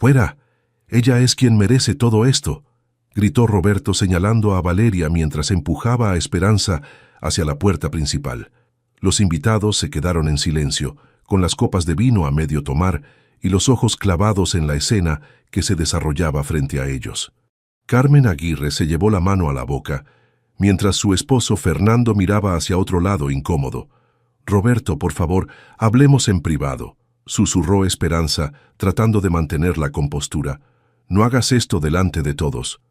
¡Fuera! Ella es quien merece todo esto, gritó Roberto señalando a Valeria mientras empujaba a Esperanza hacia la puerta principal. Los invitados se quedaron en silencio, con las copas de vino a medio tomar y los ojos clavados en la escena que se desarrollaba frente a ellos. Carmen Aguirre se llevó la mano a la boca, mientras su esposo Fernando miraba hacia otro lado incómodo. «Roberto, por favor, hablemos en privado», susurró Esperanza, tratando de mantener la compostura. «No hagas esto delante de todos».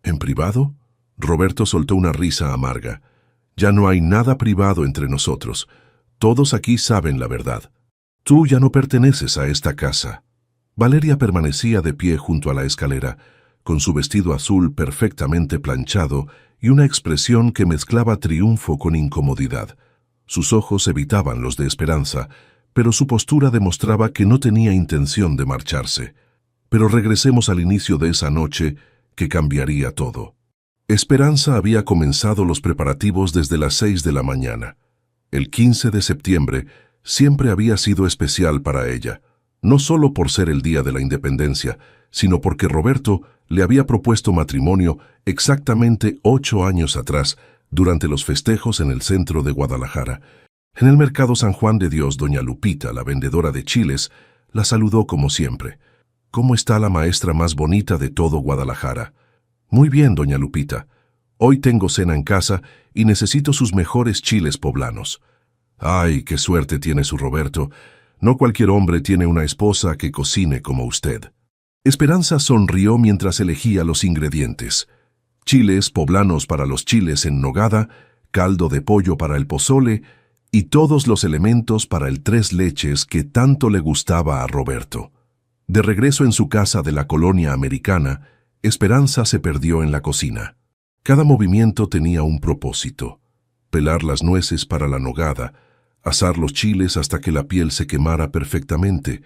«¿En privado?» Roberto soltó una risa amarga. «Ya no hay nada privado entre nosotros. Todos aquí saben la verdad. Tú ya no perteneces a esta casa». Valeria permanecía de pie junto a la escalera, con su vestido azul perfectamente planchado y una expresión que mezclaba triunfo con incomodidad. Sus ojos evitaban los de Esperanza, pero su postura demostraba que no tenía intención de marcharse. Pero regresemos al inicio de esa noche que cambiaría todo. Esperanza había comenzado los preparativos desde las 6 de la mañana. El 15 de septiembre siempre había sido especial para ella, no solo por ser el día de la independencia, sino porque Roberto le había propuesto matrimonio exactamente 8 años atrás, durante los festejos en el centro de Guadalajara. En el mercado San Juan de Dios, doña Lupita, la vendedora de chiles, la saludó como siempre. «¿Cómo está la maestra más bonita de todo Guadalajara?» «Muy bien, doña Lupita. Hoy tengo cena en casa y necesito sus mejores chiles poblanos». «Ay, qué suerte tiene su Roberto. No cualquier hombre tiene una esposa que cocine como usted». Esperanza sonrió mientras elegía los ingredientes. Chiles poblanos para los chiles en nogada, caldo de pollo para el pozole y todos los elementos para el tres leches que tanto le gustaba a Roberto. De regreso en su casa de la colonia americana, Esperanza se perdió en la cocina. Cada movimiento tenía un propósito: pelar las nueces para la nogada, asar los chiles hasta que la piel se quemara perfectamente,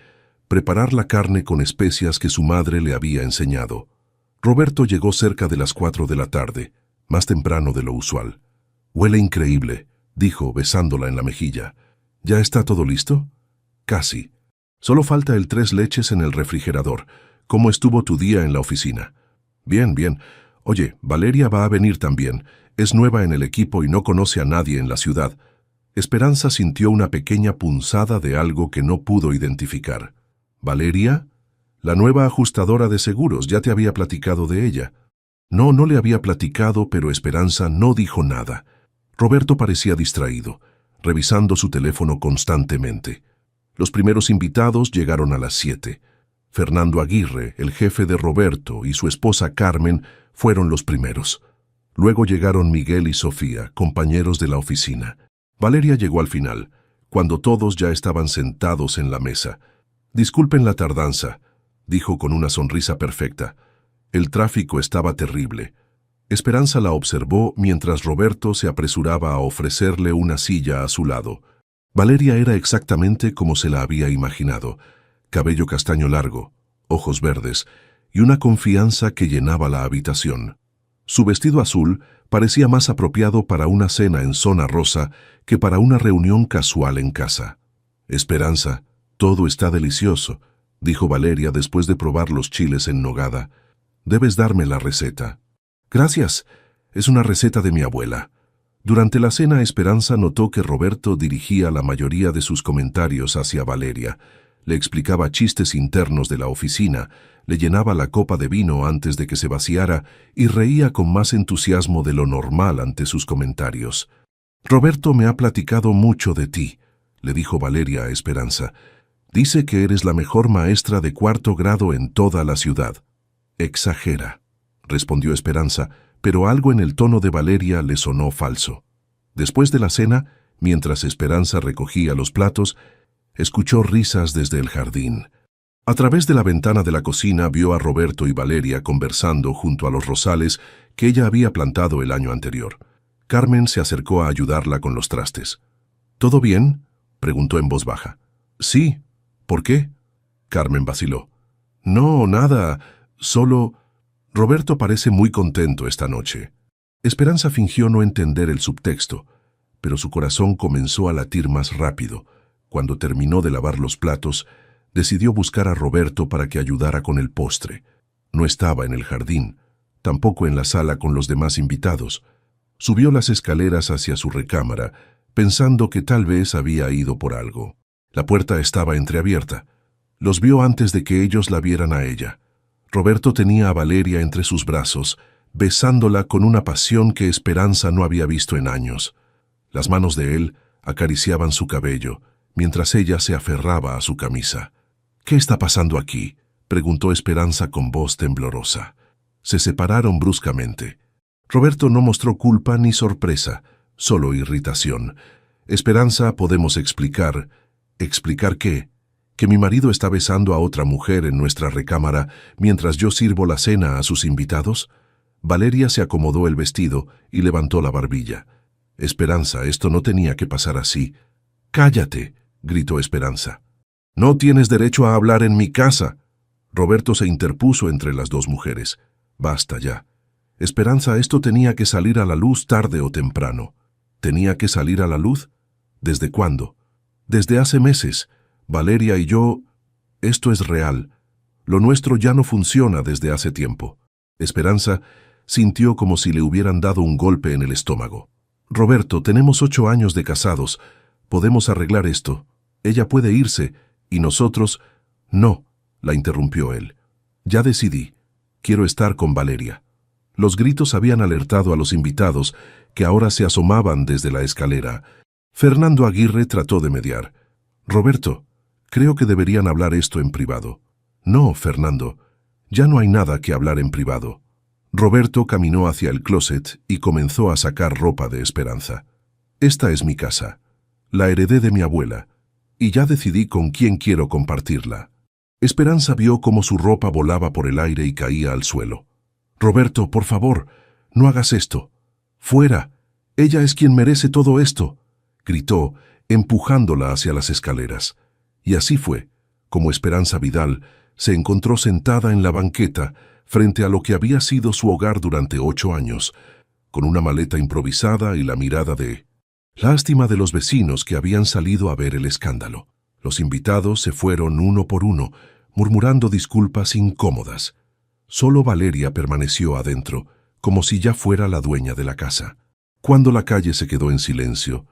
preparar la carne con especias que su madre le había enseñado. Roberto llegó cerca de las 4 de la tarde, más temprano de lo usual. «Huele increíble», dijo, besándola en la mejilla. «¿Ya está todo listo?» «Casi. Solo falta el tres leches en el refrigerador. ¿Cómo estuvo tu día en la oficina?» «Bien, bien. Oye, Valeria va a venir también. Es nueva en el equipo y no conoce a nadie en la ciudad». Esperanza sintió una pequeña punzada de algo que no pudo identificar. «¿Valeria?» «La nueva ajustadora de seguros, ya te había platicado de ella». No le había platicado, pero Esperanza no dijo nada. Roberto parecía distraído, revisando su teléfono constantemente. Los primeros invitados llegaron a las 7. Fernando Aguirre, el jefe de Roberto, y su esposa Carmen fueron los primeros. Luego llegaron Miguel y Sofía, compañeros de la oficina. Valeria llegó al final, cuando todos ya estaban sentados en la mesa. «Disculpen la tardanza», dijo con una sonrisa perfecta. El tráfico estaba terrible. Esperanza la observó mientras Roberto se apresuraba a ofrecerle una silla a su lado. Valeria era exactamente como se la había imaginado: cabello castaño largo, ojos verdes y una confianza que llenaba la habitación. Su vestido azul parecía más apropiado para una cena en zona rosa que para una reunión casual en casa. «Esperanza, todo está delicioso», dijo Valeria después de probar los chiles en nogada. «Debes darme la receta». «Gracias. Es una receta de mi abuela». Durante la cena, Esperanza notó que Roberto dirigía la mayoría de sus comentarios hacia Valeria. Le explicaba chistes internos de la oficina, le llenaba la copa de vino antes de que se vaciara y reía con más entusiasmo de lo normal ante sus comentarios. «Roberto me ha platicado mucho de ti», le dijo Valeria a Esperanza. «Dice que eres la mejor maestra de 4º grado en toda la ciudad». «Exagera», respondió Esperanza, pero algo en el tono de Valeria le sonó falso. Después de la cena, mientras Esperanza recogía los platos, escuchó risas desde el jardín. A través de la ventana de la cocina vio a Roberto y Valeria conversando junto a los rosales que ella había plantado el año anterior. Carmen se acercó a ayudarla con los trastes. «¿Todo bien?», preguntó en voz baja. «Sí. ¿Por qué?». Carmen vaciló. «No, nada. Solo... Roberto parece muy contento esta noche». Esperanza fingió no entender el subtexto, pero su corazón comenzó a latir más rápido. Cuando terminó de lavar los platos, Decidió buscar a Roberto para que ayudara con el postre. No estaba en el jardín, tampoco en la sala con los demás invitados. Subió las escaleras hacia su recámara, pensando que tal vez había ido por algo. La puerta estaba entreabierta. Los vio antes de que ellos la vieran a ella. Roberto tenía a Valeria entre sus brazos, besándola con una pasión que Esperanza no había visto en años. Las manos de él acariciaban su cabello, mientras ella se aferraba a su camisa. «¿Qué está pasando aquí?», preguntó Esperanza con voz temblorosa. Se separaron bruscamente. Roberto no mostró culpa ni sorpresa, solo irritación. «Esperanza, podemos explicar». «¿Explicar qué?». «Que mi marido está besando a otra mujer en nuestra recámara mientras yo sirvo la cena a sus invitados». Valeria se acomodó el vestido y levantó la barbilla. «Esperanza, esto no tenía que pasar así». «Cállate», gritó Esperanza. «No tienes derecho a hablar en mi casa». Roberto se interpuso entre las dos mujeres. «Basta ya. Esperanza, esto tenía que salir a la luz tarde o temprano». «¿Tenía que salir a la luz? ¿Desde cuándo?» «Desde hace meses. Valeria y yo... Esto es real. Lo nuestro ya no funciona desde hace tiempo». Esperanza sintió como si le hubieran dado un golpe en el estómago. «Roberto, tenemos 8 años de casados. Podemos arreglar esto. Ella puede irse, y nosotros...». «No», la interrumpió él. «Ya decidí. Quiero estar con Valeria». Los gritos habían alertado a los invitados, que ahora se asomaban desde la escalera. Fernando Aguirre trató de mediar. «Roberto, creo que deberían hablar esto en privado». «No, Fernando. Ya no hay nada que hablar en privado». Roberto caminó hacia el closet y comenzó a sacar ropa de Esperanza. «Esta es mi casa. La heredé de mi abuela, y ya decidí con quién quiero compartirla». Esperanza vio cómo su ropa volaba por el aire y caía al suelo. «Roberto, por favor, no hagas esto. ¡Fuera! Ella es quien merece todo esto», gritó, empujándola hacia las escaleras. Y así fue, como Esperanza Vidal se encontró sentada en la banqueta frente a lo que había sido su hogar durante 8 años, con una maleta improvisada y la mirada de... Lástima de los vecinos que habían salido a ver el escándalo. Los invitados se fueron uno por uno, murmurando disculpas incómodas. Solo Valeria permaneció adentro, como si ya fuera la dueña de la casa. Cuando la calle se quedó en silencio,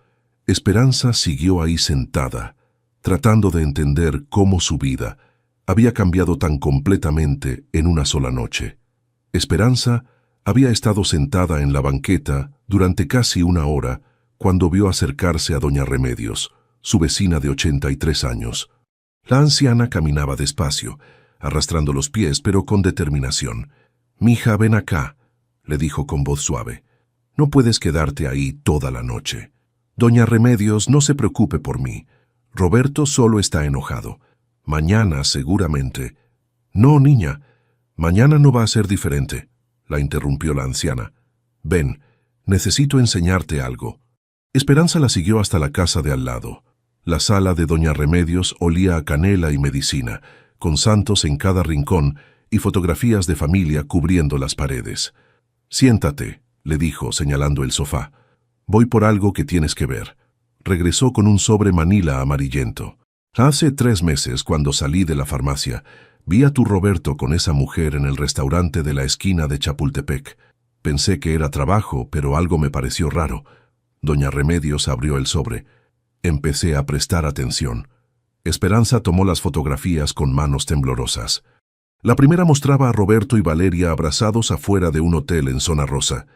Esperanza siguió ahí sentada, tratando de entender cómo su vida había cambiado tan completamente en una sola noche. Esperanza había estado sentada en la banqueta durante casi 1 hora cuando vio acercarse a doña Remedios, su vecina de 83 años. La anciana caminaba despacio, arrastrando los pies, pero con determinación. «Mija, ven acá», le dijo con voz suave. «No puedes quedarte ahí toda la noche. Doña Remedios, no se preocupe por mí. Roberto solo está enojado. Mañana, seguramente». «No, niña, mañana no va a ser diferente», la interrumpió la anciana. «Ven, necesito enseñarte algo». Esperanza la siguió hasta la casa de al lado. La sala de doña Remedios olía a canela y medicina, con santos en cada rincón y fotografías de familia cubriendo las paredes. «Siéntate», le dijo, señalando el sofá. «Voy por algo que tienes que ver». Regresó con un sobre manila amarillento. «Hace 3 meses, cuando salí de la farmacia, vi a tu Roberto con esa mujer en el restaurante de la esquina de Chapultepec. Pensé que era trabajo, pero algo me pareció raro». Doña Remedios abrió el sobre. Empecé a prestar atención. Esperanza tomó las fotografías con manos temblorosas. La primera mostraba a Roberto y Valeria abrazados afuera de un hotel en Zona Rosa.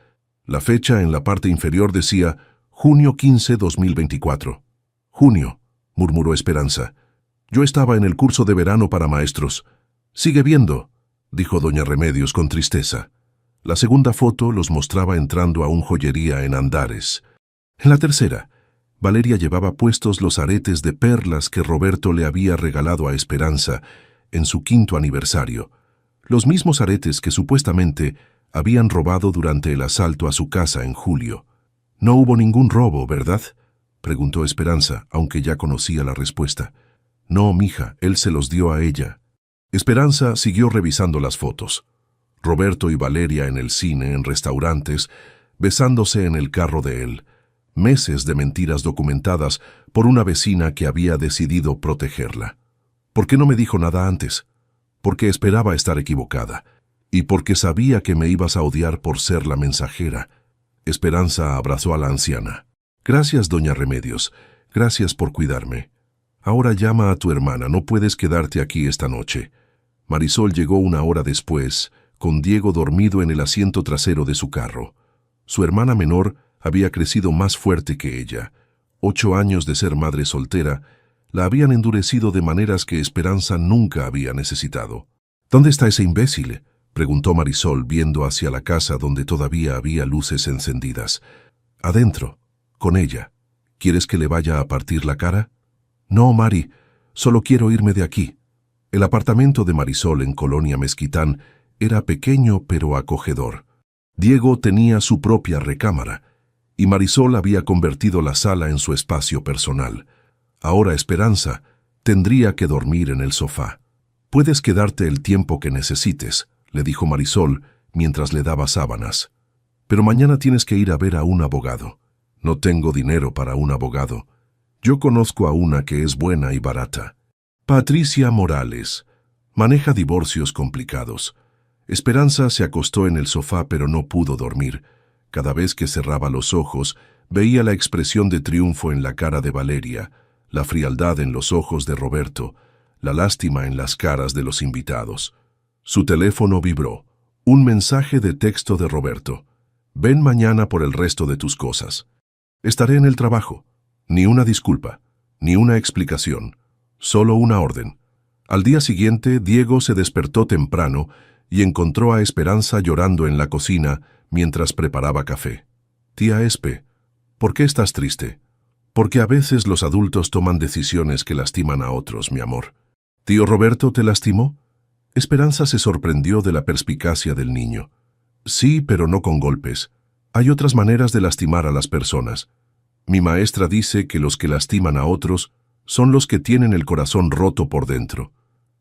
La fecha en la parte inferior decía junio 15, 2024. «Junio», murmuró Esperanza. «Yo estaba en el curso de verano para maestros». «Sigue viendo», dijo doña Remedios con tristeza. La segunda foto los mostraba entrando a un joyería en Andares. En la tercera, Valeria llevaba puestos los aretes de perlas que Roberto le había regalado a Esperanza en su 5º aniversario, los mismos aretes que supuestamente habían robado durante el asalto a su casa en julio. «No hubo ningún robo, ¿verdad?», preguntó Esperanza, aunque ya conocía la respuesta. «No, mija, él se los dio a ella». Esperanza siguió revisando las fotos. Roberto y Valeria en el cine, en restaurantes, besándose en el carro de él. Meses de mentiras documentadas por una vecina que había decidido protegerla. ¿Por qué no me dijo nada antes? Porque esperaba estar equivocada, y porque sabía que me ibas a odiar por ser la mensajera. Esperanza abrazó a la anciana. Gracias, doña Remedios. Gracias por cuidarme. Ahora llama a tu hermana, no puedes quedarte aquí esta noche. Marisol llegó una hora después, con Diego dormido en el asiento trasero de su carro. Su hermana menor había crecido más fuerte que ella. 8 años de ser madre soltera la habían endurecido de maneras que Esperanza nunca había necesitado. ¿Dónde está ese imbécil?, preguntó Marisol viendo hacia la casa donde todavía había luces encendidas. Adentro, con ella. ¿Quieres que le vaya a partir la cara? No, Mari, solo quiero irme de aquí. El apartamento de Marisol en Colonia Mezquitán era pequeño pero acogedor. Diego tenía su propia recámara, y Marisol había convertido la sala en su espacio personal. Ahora Esperanza tendría que dormir en el sofá. Puedes quedarte el tiempo que necesites, le dijo Marisol mientras le daba sábanas. Pero mañana tienes que ir a ver a un abogado. No tengo dinero para un abogado. Yo conozco a una que es buena y barata. Patricia Morales. Maneja divorcios complicados. Esperanza se acostó en el sofá pero no pudo dormir. Cada vez que cerraba los ojos, veía la expresión de triunfo en la cara de Valeria, la frialdad en los ojos de Roberto, la lástima en las caras de los invitados. Su teléfono vibró. Un mensaje de texto de Roberto. Ven mañana por el resto de tus cosas. Estaré en el trabajo. Ni una disculpa, ni una explicación, solo una orden. Al día siguiente, Diego se despertó temprano y encontró a Esperanza llorando en la cocina mientras preparaba café. Tía Espe, ¿por qué estás triste? Porque a veces los adultos toman decisiones que lastiman a otros, mi amor. ¿Tío Roberto te lastimó? Esperanza se sorprendió de la perspicacia del niño. Sí, pero no con golpes. Hay otras maneras de lastimar a las personas. Mi maestra dice que los que lastiman a otros son los que tienen el corazón roto por dentro.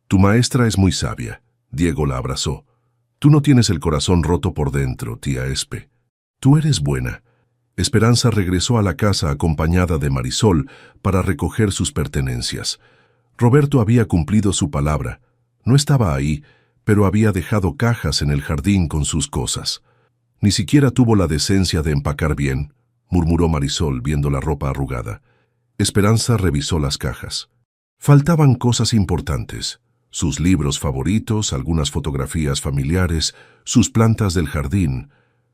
Tu maestra es muy sabia. Diego la abrazó. Tú no tienes el corazón roto por dentro, tía Espe. Tú eres buena. Esperanza regresó a la casa acompañada de Marisol para recoger sus pertenencias. Roberto había cumplido su palabra. No estaba ahí, pero había dejado cajas en el jardín con sus cosas. Ni siquiera tuvo la decencia de empacar bien, murmuró Marisol viendo la ropa arrugada. Esperanza revisó las cajas. Faltaban cosas importantes. Sus libros favoritos, algunas fotografías familiares, sus plantas del jardín.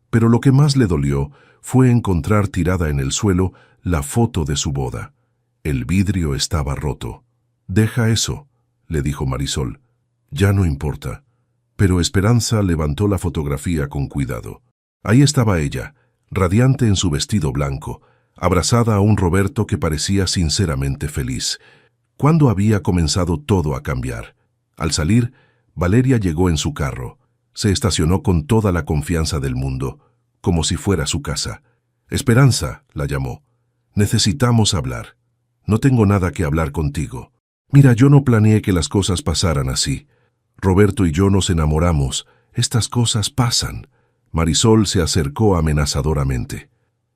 Pero lo que más le dolió fue encontrar tirada en el suelo la foto de su boda. El vidrio estaba roto. Deja eso, le dijo Marisol. Ya no importa. Pero Esperanza levantó la fotografía con cuidado. Ahí estaba ella, radiante en su vestido blanco, abrazada a un Roberto que parecía sinceramente feliz. ¿Cuándo había comenzado todo a cambiar? Al salir, Valeria llegó en su carro. Se estacionó con toda la confianza del mundo, como si fuera su casa. Esperanza, la llamó. Necesitamos hablar. No tengo nada que hablar contigo. Mira, yo no planeé que las cosas pasaran así. Roberto y yo nos enamoramos. Estas cosas pasan. Marisol se acercó amenazadoramente.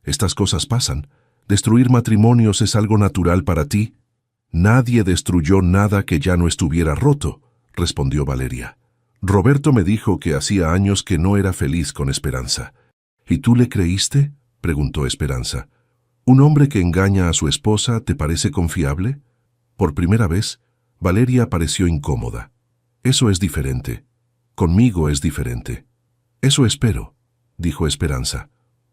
Estas cosas pasan. ¿Destruir matrimonios es algo natural para ti? Nadie destruyó nada que ya no estuviera roto, respondió Valeria. Roberto me dijo que hacía años que no era feliz con Esperanza. ¿Y tú le creíste?, preguntó Esperanza. ¿Un hombre que engaña a su esposa te parece confiable? Por primera vez, Valeria pareció incómoda. Eso es diferente. Conmigo es diferente. Eso espero, dijo Esperanza.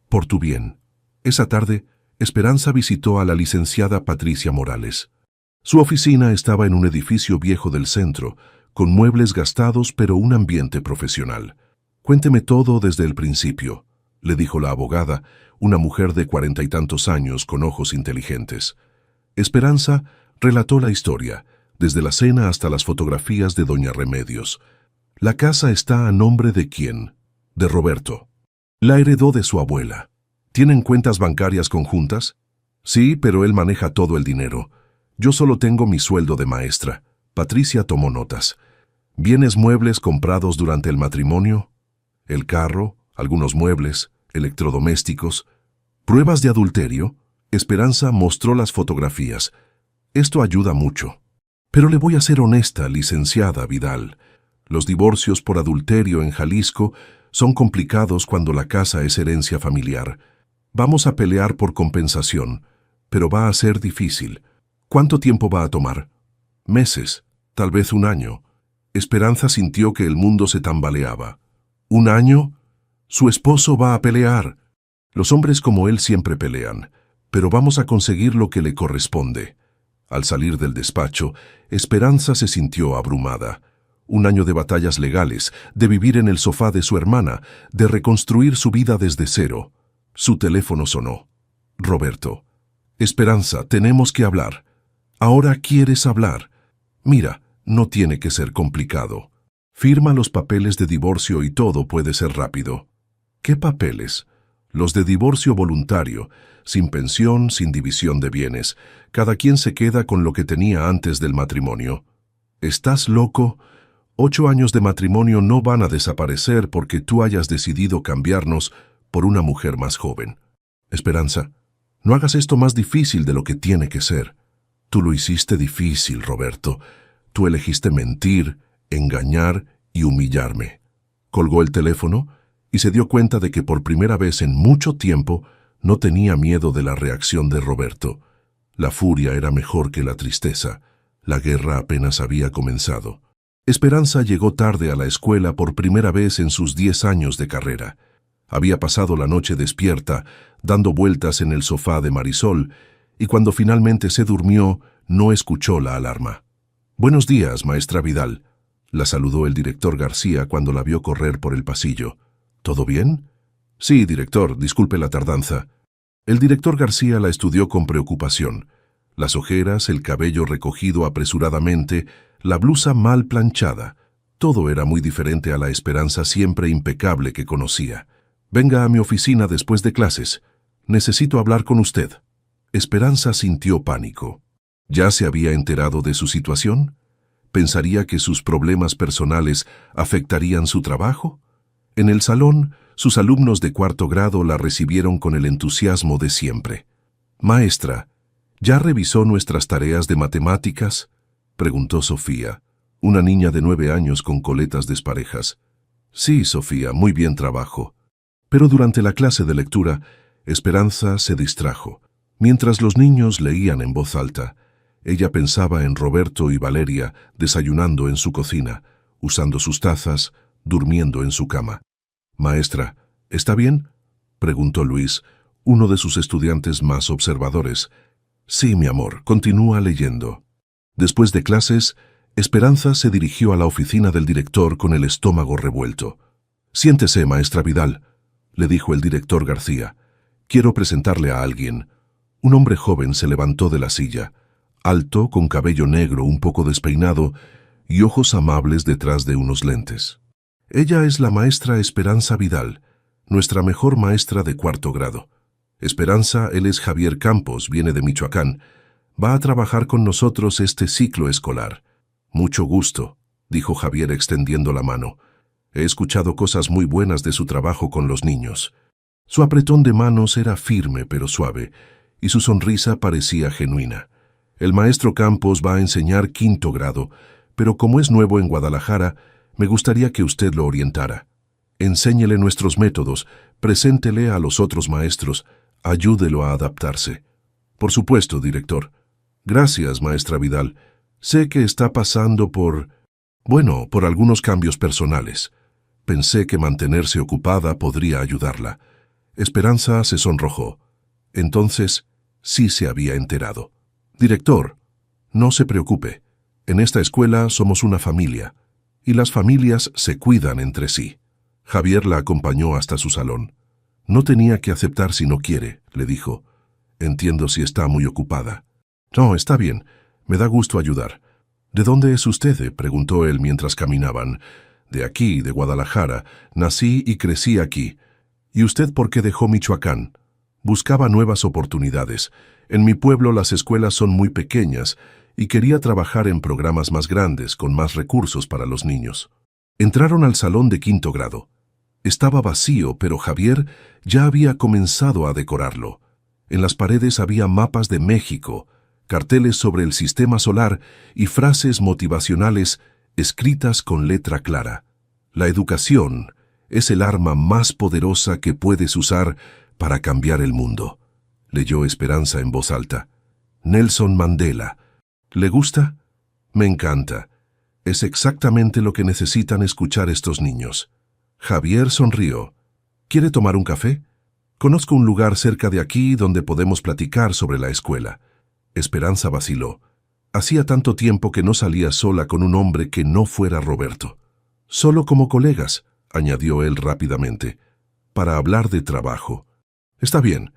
Por tu bien. Esa tarde, Esperanza visitó a la licenciada Patricia Morales. Su oficina estaba en un edificio viejo del centro, con muebles gastados pero un ambiente profesional. Cuénteme todo desde el principio, le dijo la abogada, una mujer de 40 y tantos años con ojos inteligentes. Esperanza relató la historia, desde la cena hasta las fotografías de doña Remedios. La casa está a nombre de ¿quién? De Roberto. La heredó de su abuela. ¿Tienen cuentas bancarias conjuntas? Sí, pero él maneja todo el dinero. Yo solo tengo mi sueldo de maestra. Patricia tomó notas. ¿Bienes muebles comprados durante el matrimonio? El carro, algunos muebles, electrodomésticos. ¿Pruebas de adulterio? Esperanza mostró las fotografías. Esto ayuda mucho. Pero le voy a ser honesta, licenciada Vidal. Los divorcios por adulterio en Jalisco son complicados cuando la casa es herencia familiar. Vamos a pelear por compensación, pero va a ser difícil. ¿Cuánto tiempo va a tomar? Meses, tal vez un año. Esperanza sintió que el mundo se tambaleaba. ¿Un año? Su esposo va a pelear. Los hombres como él siempre pelean, pero vamos a conseguir lo que le corresponde. Al salir del despacho, Esperanza se sintió abrumada. Un año de batallas legales, de vivir en el sofá de su hermana, de reconstruir su vida desde cero. Su teléfono sonó. Roberto. Esperanza, tenemos que hablar. Ahora quieres hablar. Mira, no tiene que ser complicado. Firma los papeles de divorcio y todo puede ser rápido. ¿Qué papeles? Los de divorcio voluntario, sin pensión, sin división de bienes. Cada quien se queda con lo que tenía antes del matrimonio. ¿Estás loco? 8 años de matrimonio no van a desaparecer porque tú hayas decidido cambiarnos por una mujer más joven. Esperanza, no hagas esto más difícil de lo que tiene que ser. Tú lo hiciste difícil, Roberto. Tú elegiste mentir, engañar y humillarme. Colgó el teléfono y se dio cuenta de que por primera vez en mucho tiempo no tenía miedo de la reacción de Roberto. La furia era mejor que la tristeza. La guerra apenas había comenzado. Esperanza llegó tarde a la escuela por primera vez en sus 10 años de carrera. Había pasado la noche despierta, dando vueltas en el sofá de Marisol, y cuando finalmente se durmió, no escuchó la alarma. «Buenos días, maestra Vidal», la saludó el director García cuando la vio correr por el pasillo. «¿Todo bien?» «Sí, director, disculpe la tardanza». El director García la estudió con preocupación. Las ojeras, el cabello recogido apresuradamente, la blusa mal planchada. Todo era muy diferente a la Esperanza siempre impecable que conocía. «Venga a mi oficina después de clases. Necesito hablar con usted». Esperanza sintió pánico. ¿Ya se había enterado de su situación? ¿Pensaría que sus problemas personales afectarían su trabajo? En el salón, sus alumnos de 4º grado la recibieron con el entusiasmo de siempre. «Maestra, ¿ya revisó nuestras tareas de matemáticas?», preguntó Sofía, una niña de 9 años con coletas desparejas. «Sí, Sofía, muy bien trabajo». Pero durante la clase de lectura, Esperanza se distrajo. Mientras los niños leían en voz alta, ella pensaba en Roberto y Valeria desayunando en su cocina, usando sus tazas, durmiendo en su cama. «Maestra, ¿está bien?», preguntó Luis, uno de sus estudiantes más observadores. «Sí, mi amor, continúa leyendo». Después de clases, Esperanza se dirigió a la oficina del director con el estómago revuelto. «Siéntese, maestra Vidal», le dijo el director García. «Quiero presentarle a alguien». Un hombre joven se levantó de la silla, alto, con cabello negro un poco despeinado y ojos amables detrás de unos lentes. «Ella es la maestra Esperanza Vidal, nuestra mejor maestra de 4º grado. Esperanza, él es Javier Campos, viene de Michoacán. Va a trabajar con nosotros este ciclo escolar». «Mucho gusto», dijo Javier extendiendo la mano. «He escuchado cosas muy buenas de su trabajo con los niños». Su apretón de manos era firme pero suave, y su sonrisa parecía genuina. «El maestro Campos va a enseñar 5º grado, pero como es nuevo en Guadalajara, me gustaría que usted lo orientara. Enséñele nuestros métodos, preséntele a los otros maestros, ayúdelo a adaptarse». «Por supuesto, director». «Gracias, maestra Vidal. Sé que está pasando por algunos cambios personales. Pensé que mantenerse ocupada podría ayudarla». Esperanza se sonrojó. Entonces, sí se había enterado. «Director, no se preocupe. En esta escuela somos una familia, y las familias se cuidan entre sí». Javier la acompañó hasta su salón. «No tenía que aceptar si no quiere», le dijo. «Entiendo si está muy ocupada». «No, está bien. Me da gusto ayudar». «¿De dónde es usted?», preguntó él mientras caminaban. «De aquí, de Guadalajara. Nací y crecí aquí». «¿Y usted por qué dejó Michoacán?» «Buscaba nuevas oportunidades. En mi pueblo las escuelas son muy pequeñas y quería trabajar en programas más grandes, con más recursos para los niños». Entraron al salón de 5º grado. Estaba vacío, pero Javier ya había comenzado a decorarlo. En las paredes había mapas de México, carteles sobre el sistema solar y frases motivacionales escritas con letra clara. La educación es el arma más poderosa que puedes usar para cambiar el mundo, leyó Esperanza en voz alta. Nelson Mandela. ¿Le gusta? Me encanta. Es exactamente lo que necesitan escuchar estos niños. Javier sonrió. ¿Quiere tomar un café? Conozco un lugar cerca de aquí donde podemos platicar sobre la escuela. Esperanza vaciló. Hacía tanto tiempo que no salía sola con un hombre que no fuera Roberto. Solo como colegas, añadió él rápidamente, para hablar de trabajo. Está bien.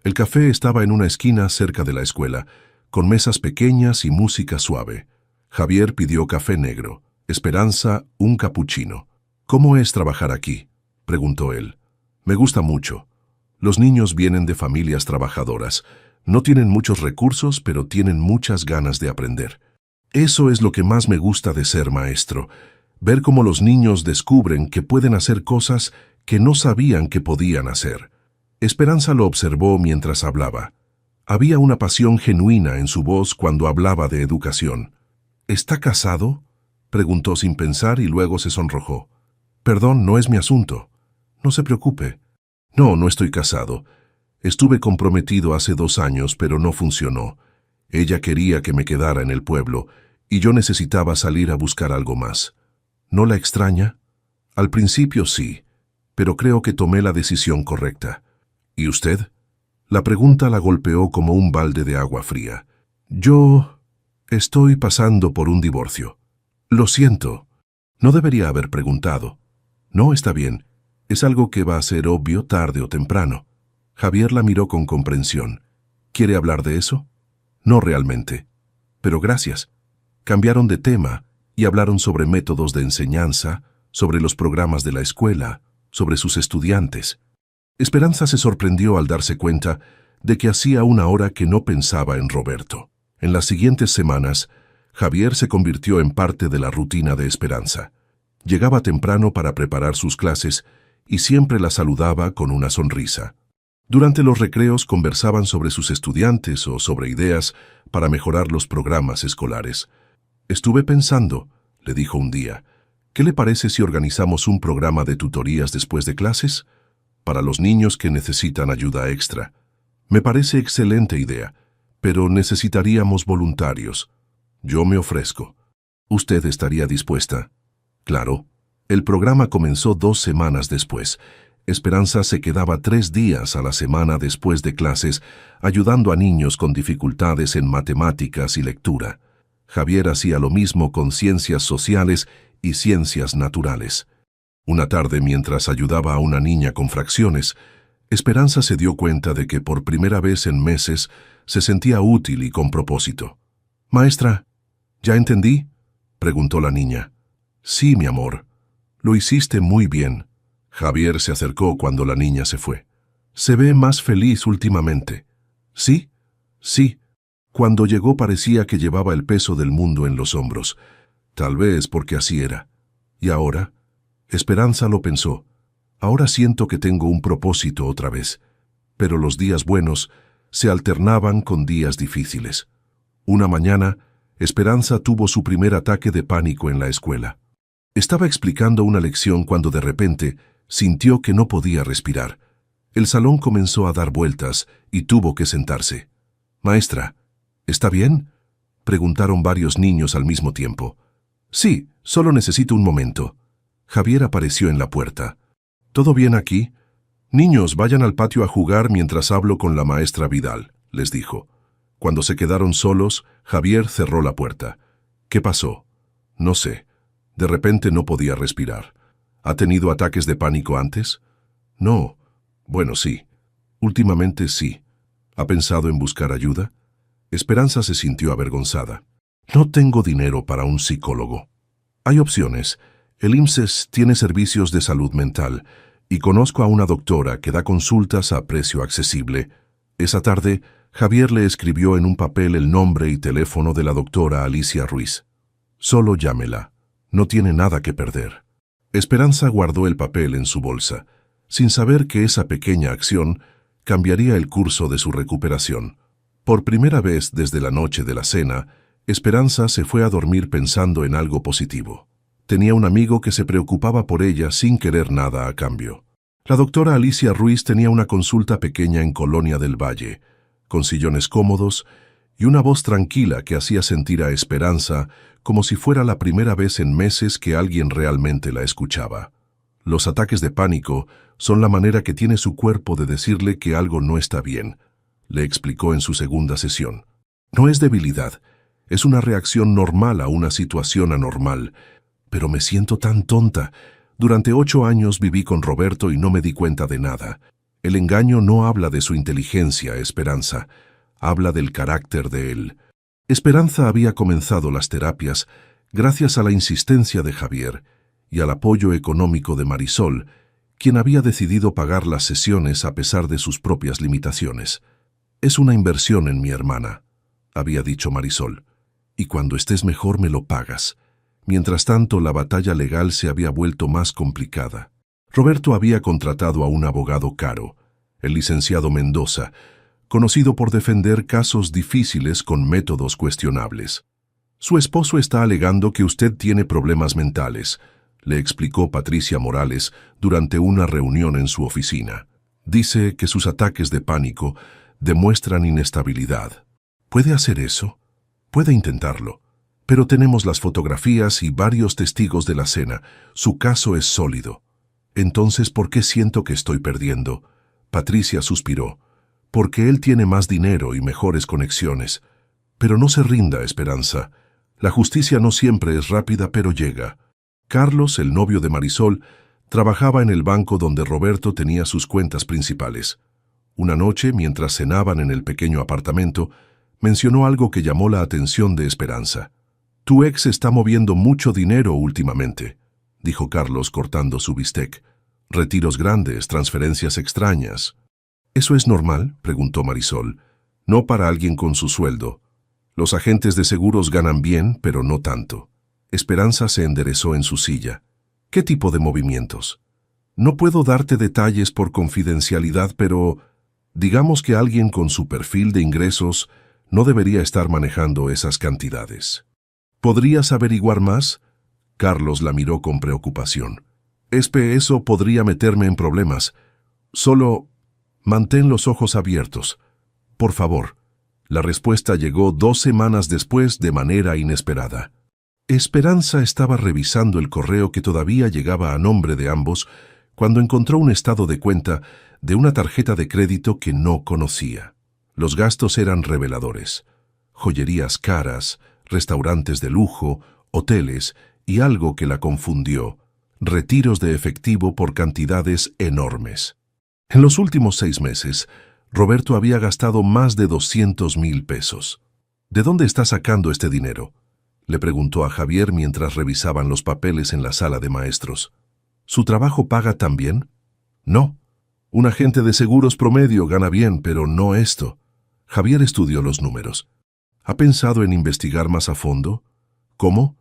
El café estaba en una esquina cerca de la escuela, con mesas pequeñas y música suave. Javier pidió café negro, Esperanza un capuchino. ¿Cómo es trabajar aquí?, preguntó él. Me gusta mucho. Los niños vienen de familias trabajadoras. No tienen muchos recursos, pero tienen muchas ganas de aprender. Eso es lo que más me gusta de ser maestro, ver cómo los niños descubren que pueden hacer cosas que no sabían que podían hacer. Esperanza lo observó mientras hablaba. Había una pasión genuina en su voz cuando hablaba de educación. ¿Está casado?, preguntó sin pensar y luego se sonrojó. Perdón, no es mi asunto. No se preocupe. No, no estoy casado. Estuve comprometido hace 2 años, pero no funcionó. Ella quería que me quedara en el pueblo, y yo necesitaba salir a buscar algo más. ¿No la extraña? Al principio sí, pero creo que tomé la decisión correcta. ¿Y usted? La pregunta la golpeó como un balde de agua fría. Yo estoy pasando por un divorcio. Lo siento. No debería haber preguntado. No, está bien. Es algo que va a ser obvio tarde o temprano. Javier la miró con comprensión. ¿Quiere hablar de eso? No realmente. Pero gracias. Cambiaron de tema y hablaron sobre métodos de enseñanza, sobre los programas de la escuela, sobre sus estudiantes. Esperanza se sorprendió al darse cuenta de que hacía 1 hora que no pensaba en Roberto. En las siguientes semanas, Javier se convirtió en parte de la rutina de Esperanza. Llegaba temprano para preparar sus clases y siempre la saludaba con una sonrisa. Durante los recreos conversaban sobre sus estudiantes o sobre ideas para mejorar los programas escolares. Estuve pensando, le dijo un día, ¿qué le parece si organizamos un programa de tutorías después de clases? Para los niños que necesitan ayuda extra. Me parece excelente idea, pero necesitaríamos voluntarios. Yo me ofrezco. ¿Usted estaría dispuesta? Claro. El programa comenzó 2 semanas después. Esperanza se quedaba 3 días a la semana después de clases, ayudando a niños con dificultades en matemáticas y lectura. Javier hacía lo mismo con ciencias sociales y ciencias naturales. Una tarde, mientras ayudaba a una niña con fracciones, Esperanza se dio cuenta de que por primera vez en meses se sentía útil y con propósito. «Maestra, ¿ya entendí?», preguntó la niña. «Sí, mi amor. Lo hiciste muy bien». Javier se acercó cuando la niña se fue. «Se ve más feliz últimamente». «¿Sí?» «Sí. Cuando llegó parecía que llevaba el peso del mundo en los hombros. Tal vez porque así era. ¿Y ahora?» Esperanza lo pensó. «Ahora siento que tengo un propósito otra vez». Pero los días buenos se alternaban con días difíciles. Una mañana, Esperanza tuvo su primer ataque de pánico en la escuela. Estaba explicando una lección cuando de repente sintió que no podía respirar. El salón comenzó a dar vueltas y tuvo que sentarse. «Maestra, ¿está bien?», preguntaron varios niños al mismo tiempo. «Sí, solo necesito un momento». Javier apareció en la puerta. «¿Todo bien aquí? Niños, vayan al patio a jugar mientras hablo con la maestra Vidal», les dijo. Cuando se quedaron solos, Javier cerró la puerta. «¿Qué pasó?» «No sé. De repente no podía respirar». «¿Ha tenido ataques de pánico antes?» «No. Bueno, sí. Últimamente sí». «¿Ha pensado en buscar ayuda?» Esperanza se sintió avergonzada. «No tengo dinero para un psicólogo». «Hay opciones. El IMSS tiene servicios de salud mental y conozco a una doctora que da consultas a precio accesible». Esa tarde, Javier le escribió en un papel el nombre y teléfono de la doctora Alicia Ruiz. «Solo llámela. No tiene nada que perder». Esperanza guardó el papel en su bolsa, sin saber que esa pequeña acción cambiaría el curso de su recuperación. Por primera vez desde la noche de la cena, Esperanza se fue a dormir pensando en algo positivo. Tenía un amigo que se preocupaba por ella sin querer nada a cambio. La doctora Alicia Ruiz tenía una consulta pequeña en Colonia del Valle, con sillones cómodos y una voz tranquila que hacía sentir a Esperanza como si fuera la primera vez en meses que alguien realmente la escuchaba. Los ataques de pánico son la manera que tiene su cuerpo de decirle que algo no está bien, le explicó en su segunda sesión. No es debilidad, es una reacción normal a una situación anormal. Pero me siento tan tonta. Durante 8 años viví con Roberto y no me di cuenta de nada. El engaño no habla de su inteligencia, Esperanza. Habla del carácter de él. Esperanza había comenzado las terapias gracias a la insistencia de Javier y al apoyo económico de Marisol, quien había decidido pagar las sesiones a pesar de sus propias limitaciones. Es una inversión en mi hermana, había dicho Marisol, y cuando estés mejor me lo pagas. Mientras tanto, la batalla legal se había vuelto más complicada. Roberto había contratado a un abogado caro, el licenciado Mendoza, conocido por defender casos difíciles con métodos cuestionables. Su esposo está alegando que usted tiene problemas mentales, le explicó Patricia Morales durante una reunión en su oficina. Dice que sus ataques de pánico demuestran inestabilidad. ¿Puede hacer eso? Puede intentarlo. Pero tenemos las fotografías y varios testigos de la cena. Su caso es sólido. Entonces, ¿por qué siento que estoy perdiendo? Patricia suspiró. Porque él tiene más dinero y mejores conexiones. Pero no se rinda, Esperanza. La justicia no siempre es rápida, pero llega. Carlos, el novio de Marisol, trabajaba en el banco donde Roberto tenía sus cuentas principales. Una noche, mientras cenaban en el pequeño apartamento, mencionó algo que llamó la atención de Esperanza. «Tu ex está moviendo mucho dinero últimamente», dijo Carlos cortando su bistec. «Retiros grandes, transferencias extrañas». «¿Eso es normal?», preguntó Marisol. «No para alguien con su sueldo. Los agentes de seguros ganan bien, pero no tanto». Esperanza se enderezó en su silla. «¿Qué tipo de movimientos?» «No puedo darte detalles por confidencialidad, pero digamos que alguien con su perfil de ingresos no debería estar manejando esas cantidades». «¿Podrías averiguar más?». Carlos la miró con preocupación. «Eso podría meterme en problemas. Solo mantén los ojos abiertos. Por favor». La respuesta llegó 2 semanas después de manera inesperada. Esperanza estaba revisando el correo que todavía llegaba a nombre de ambos cuando encontró un estado de cuenta de una tarjeta de crédito que no conocía. Los gastos eran reveladores. Joyerías caras, restaurantes de lujo, hoteles y algo que la confundió, retiros de efectivo por cantidades enormes. En los últimos 6 meses, Roberto había gastado más de 200,000 pesos. ¿De dónde está sacando este dinero?, le preguntó a Javier mientras revisaban los papeles en la sala de maestros. ¿Su trabajo paga tan bien? No. Un agente de seguros promedio gana bien, pero no esto. Javier estudió los números. ¿Ha pensado en investigar más a fondo? ¿Cómo?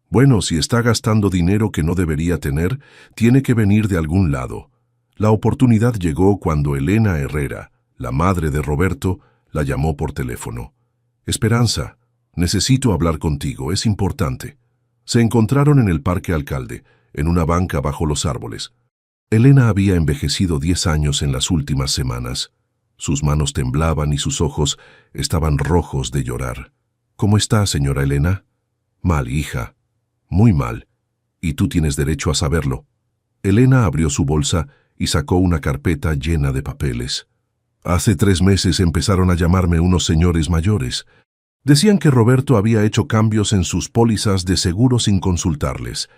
Bueno, si está gastando dinero que no debería tener, tiene que venir de algún lado. La oportunidad llegó cuando Elena Herrera, la madre de Roberto, la llamó por teléfono. «Esperanza, necesito hablar contigo, es importante». Se encontraron en el Parque Alcalde, en una banca bajo los árboles. Elena había envejecido 10 años en las últimas semanas. Sus manos temblaban y sus ojos estaban rojos de llorar. «¿Cómo está, señora Elena?» «Mal, hija. Muy mal. Y tú tienes derecho a saberlo». Elena abrió su bolsa y sacó una carpeta llena de papeles. «Hace 3 meses empezaron a llamarme unos señores mayores. Decían que Roberto había hecho cambios en sus pólizas de seguro sin consultarles».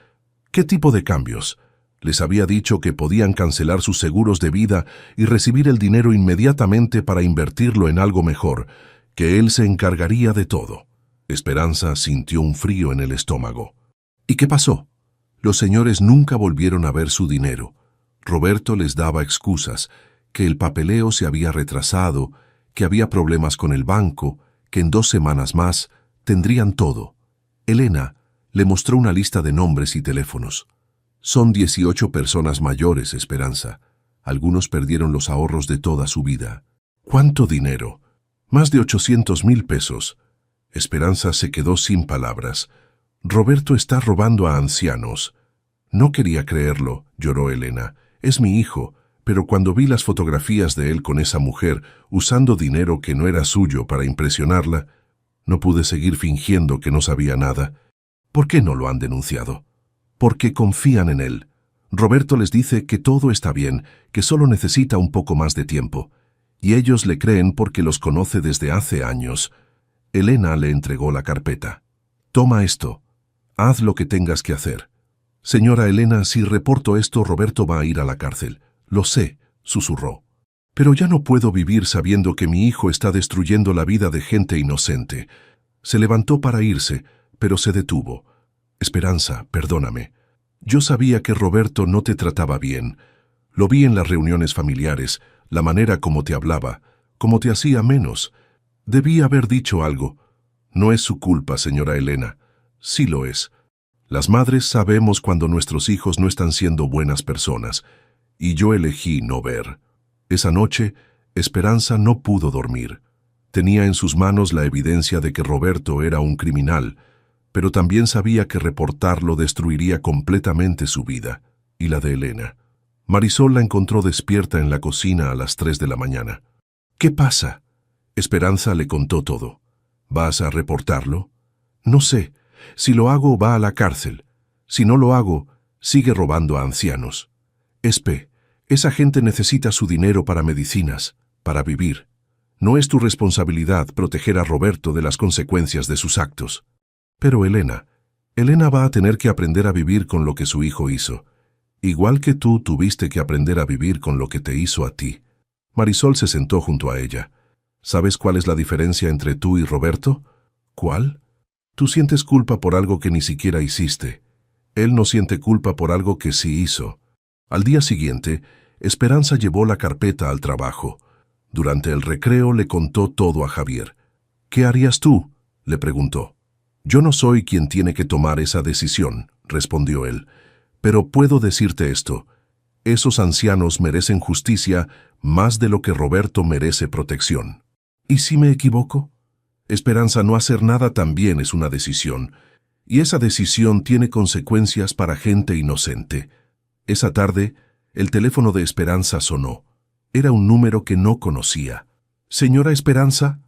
«¿Qué tipo de cambios?». Les había dicho que podían cancelar sus seguros de vida y recibir el dinero inmediatamente para invertirlo en algo mejor, que él se encargaría de todo. Esperanza sintió un frío en el estómago. ¿Y qué pasó? Los señores nunca volvieron a ver su dinero. Roberto les daba excusas, que el papeleo se había retrasado, que había problemas con el banco, que en 2 semanas más tendrían todo. Elena le mostró una lista de nombres y teléfonos. «Son 18 personas mayores, Esperanza. Algunos perdieron los ahorros de toda su vida». «¿Cuánto dinero?». Más de 800,000 pesos. Esperanza se quedó sin palabras. Roberto está robando a ancianos. No quería creerlo, lloró Elena. Es mi hijo, pero cuando vi las fotografías de él con esa mujer, usando dinero que no era suyo para impresionarla, no pude seguir fingiendo que no sabía nada. ¿Por qué no lo han denunciado? Porque confían en él. Roberto les dice que todo está bien, que solo necesita un poco más de tiempo. Y ellos le creen porque los conoce desde hace años. Elena le entregó la carpeta. Toma esto. Haz lo que tengas que hacer. Señora Elena, si reporto esto, Roberto va a ir a la cárcel. Lo sé, susurró. Pero ya no puedo vivir sabiendo que mi hijo está destruyendo la vida de gente inocente. Se levantó para irse, pero se detuvo. Esperanza, perdóname. Yo sabía que Roberto no te trataba bien. Lo vi en las reuniones familiares, la manera como te hablaba, como te hacía menos. Debí haber dicho algo. No es su culpa, señora Elena. Sí lo es. Las madres sabemos cuando nuestros hijos no están siendo buenas personas, y yo elegí no ver. Esa noche, Esperanza no pudo dormir. Tenía en sus manos la evidencia de que Roberto era un criminal, pero también sabía que reportarlo destruiría completamente su vida, y la de Elena. Marisol la encontró despierta en la cocina a las 3 de la mañana. ¿Qué pasa? Esperanza le contó todo. ¿Vas a reportarlo? No sé. Si lo hago, va a la cárcel. Si no lo hago, sigue robando a ancianos. Esa gente necesita su dinero para medicinas, para vivir. No es tu responsabilidad proteger a Roberto de las consecuencias de sus actos. Pero Elena va a tener que aprender a vivir con lo que su hijo hizo. Igual que tú tuviste que aprender a vivir con lo que te hizo a ti. Marisol se sentó junto a ella. ¿Sabes cuál es la diferencia entre tú y Roberto? ¿Cuál? Tú sientes culpa por algo que ni siquiera hiciste. Él no siente culpa por algo que sí hizo. Al día siguiente, Esperanza llevó la carpeta al trabajo. Durante el recreo le contó todo a Javier. ¿Qué harías tú?, le preguntó. Yo no soy quien tiene que tomar esa decisión, respondió él. Pero puedo decirte esto. Esos ancianos merecen justicia más de lo que Roberto merece protección. ¿Y si me equivoco? Esperanza, no hacer nada también es una decisión. Y esa decisión tiene consecuencias para gente inocente. Esa tarde, el teléfono de Esperanza sonó. Era un número que no conocía. «Señora Esperanza»,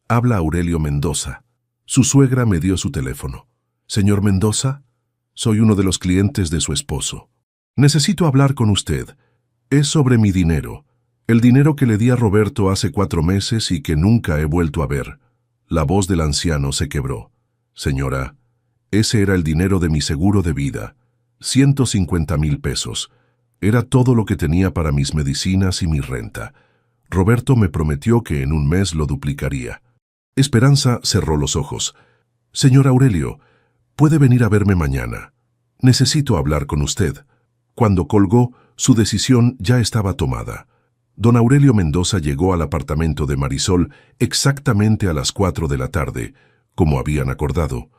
habla Aurelio Mendoza. Su suegra me dio su teléfono. «Señor Mendoza, soy uno de los clientes de su esposo. Necesito hablar con usted. Es sobre mi dinero. El dinero que le di a Roberto hace 4 meses y que nunca he vuelto a ver». La voz del anciano se quebró. «Señora, ese era el dinero de mi seguro de vida. 150,000 pesos. Era todo lo que tenía para mis medicinas y mi renta. Roberto me prometió que en un mes lo duplicaría». Esperanza cerró los ojos. «Señor Aurelio, puede venir a verme mañana. Necesito hablar con usted». Cuando colgó, su decisión ya estaba tomada. Don Aurelio Mendoza llegó al apartamento de Marisol exactamente a las 4 de la tarde, como habían acordado.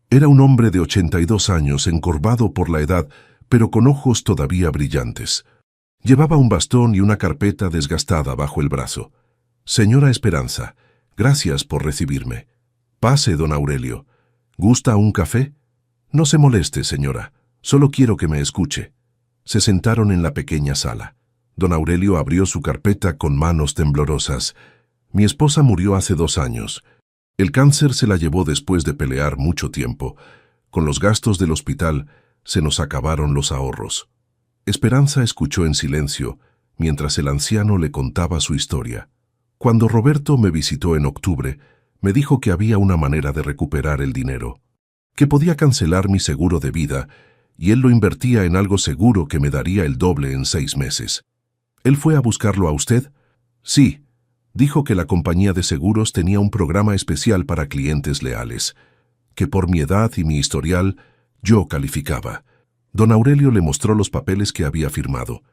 Era un hombre de 82 años, encorvado por la edad, pero con ojos todavía brillantes. Llevaba un bastón y una carpeta desgastada bajo el brazo. «Señora Esperanza, gracias por recibirme. Pase, don Aurelio. ¿Gusta un café?» «No se moleste, señora. Solo quiero que me escuche». Se sentaron en la pequeña sala. Don Aurelio abrió su carpeta con manos temblorosas. «Mi esposa murió hace 2 años. El cáncer se la llevó después de pelear mucho tiempo. Con los gastos del hospital se nos acabaron los ahorros». Esperanza escuchó en silencio mientras el anciano le contaba su historia. «Cuando Roberto me visitó en octubre, me dijo que había una manera de recuperar el dinero, que podía cancelar mi seguro de vida, y él lo invertía en algo seguro que me daría el doble en 6 meses. ¿Él fue a buscarlo a usted?» «Sí. Dijo que la compañía de seguros tenía un programa especial para clientes leales, que por mi edad y mi historial yo calificaba». Don Aurelio le mostró los papeles que había firmado.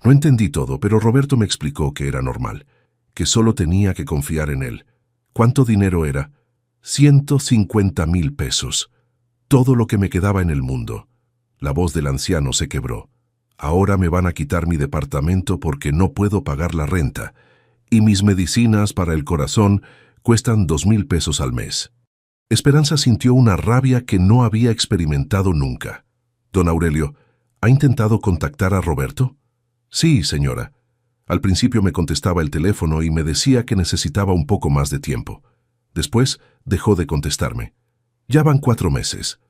«No entendí todo, pero Roberto me explicó que era normal, que solo tenía que confiar en él». «¿Cuánto dinero era?» 150,000 pesos. Todo lo que me quedaba en el mundo». La voz del anciano se quebró. «Ahora me van a quitar mi departamento porque no puedo pagar la renta, y mis medicinas para el corazón Cuestan 2.000 pesos al mes. Esperanza sintió una rabia que no había experimentado nunca. Don Aurelio, ¿ha intentado contactar a Roberto? Sí, señora. Al principio me contestaba el teléfono y me decía que necesitaba un poco más de tiempo. Después dejó de contestarme. Ya van 4 meses.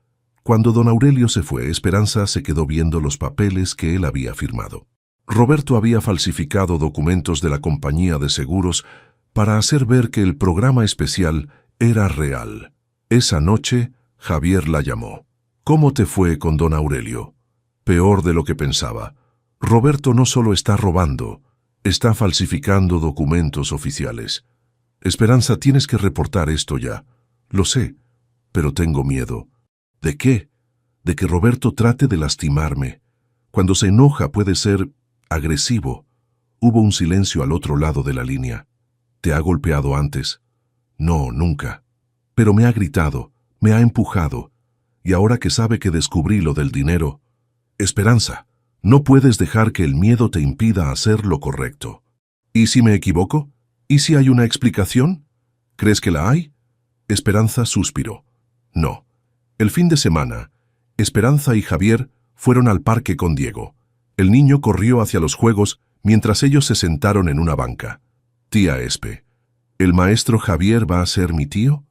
Cuando don Aurelio se fue, Esperanza se quedó viendo los papeles que él había firmado. Roberto había falsificado documentos de la compañía de seguros para hacer ver que el programa especial era real. Esa noche, Javier la llamó. ¿Cómo te fue con don Aurelio? Peor de lo que pensaba. Roberto no solo está robando, está falsificando documentos oficiales. Esperanza, tienes que reportar esto ya. Lo sé, pero tengo miedo. ¿De qué? De que Roberto trate de lastimarme. Cuando se enoja puede ser agresivo. Hubo un silencio al otro lado de la línea. ¿Te ha golpeado antes? No, nunca. Pero me ha gritado, me ha empujado. Y ahora que sabe que descubrí lo del dinero... Esperanza, no puedes dejar que el miedo te impida hacer lo correcto. ¿Y si me equivoco? ¿Y si hay una explicación? ¿Crees que la hay? Esperanza suspiró. No. El fin de semana, Esperanza y Javier fueron al parque con Diego. El niño corrió hacia los juegos mientras ellos se sentaron en una banca. Tía Espe, ¿el maestro Javier va a ser mi tío?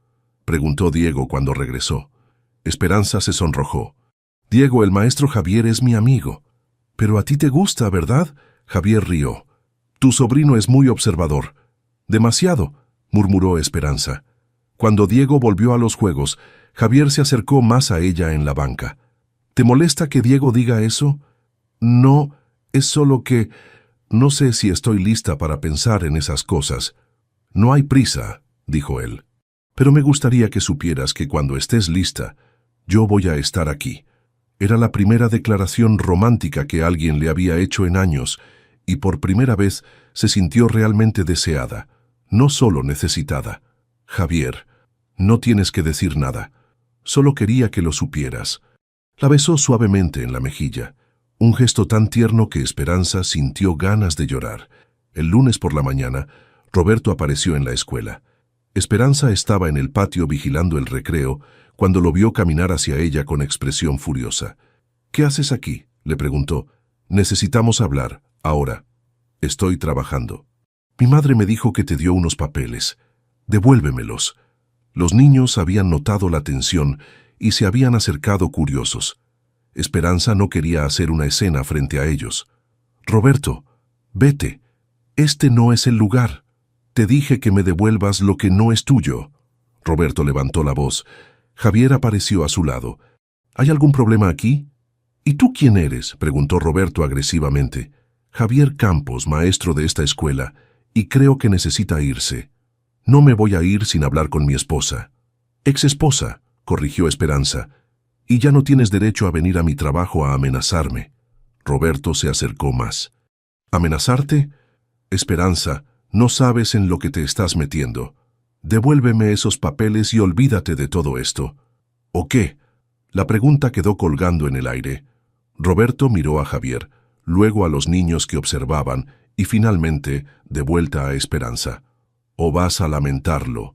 Preguntó Diego cuando regresó. Esperanza se sonrojó. Diego, el maestro Javier es mi amigo. Pero a ti te gusta, ¿verdad? Javier rió. Tu sobrino es muy observador. Demasiado, murmuró Esperanza. Cuando Diego volvió a los juegos, Javier se acercó más a ella en la banca. ¿Te molesta que Diego diga eso? No, es solo que... No sé si estoy lista para pensar en esas cosas. No hay prisa, dijo él. Pero me gustaría que supieras que cuando estés lista, yo voy a estar aquí. Era la primera declaración romántica que alguien le había hecho en años, y por primera vez se sintió realmente deseada, no solo necesitada. Javier, no tienes que decir nada. Solo quería que lo supieras. La besó suavemente en la mejilla, un gesto tan tierno que Esperanza sintió ganas de llorar. El lunes por la mañana, Roberto apareció en la escuela. Esperanza estaba en el patio vigilando el recreo cuando lo vio caminar hacia ella con expresión furiosa. ¿Qué haces aquí?, le preguntó. Necesitamos hablar, ahora. Estoy trabajando. Mi madre me dijo que te dio unos papeles. Devuélvemelos. Los niños habían notado la tensión y se habían acercado curiosos. Esperanza no quería hacer una escena frente a ellos. Roberto, vete. Este no es el lugar. Te dije que me devuelvas lo que no es tuyo. Roberto levantó la voz. Javier apareció a su lado. ¿Hay algún problema aquí? ¿Y tú quién eres?, preguntó Roberto agresivamente. Javier Campos, maestro de esta escuela, y creo que necesita irse. No me voy a ir sin hablar con mi esposa. Ex-esposa, corrigió Esperanza. Y ya no tienes derecho a venir a mi trabajo a amenazarme. Roberto se acercó más. ¿Amenazarte? Esperanza, no sabes en lo que te estás metiendo. Devuélveme esos papeles y olvídate de todo esto. ¿O qué? La pregunta quedó colgando en el aire. Roberto miró a Javier, luego a los niños que observaban y finalmente de vuelta a Esperanza. ¿O vas a lamentarlo?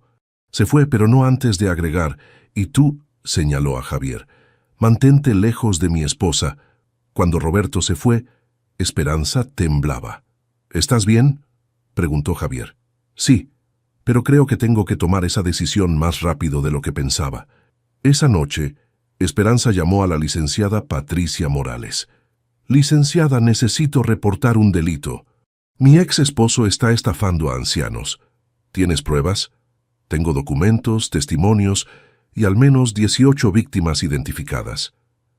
Se fue, pero no antes de agregar, y tú, señaló a Javier, mantente lejos de mi esposa. Cuando Roberto se fue, Esperanza temblaba. ¿Estás bien?, preguntó Javier. Sí, pero creo que tengo que tomar esa decisión más rápido de lo que pensaba. Esa noche, Esperanza llamó a la licenciada Patricia Morales. Licenciada, necesito reportar un delito. Mi ex esposo está estafando a ancianos. ¿Tienes pruebas? Tengo documentos, testimonios y al menos 18 víctimas identificadas.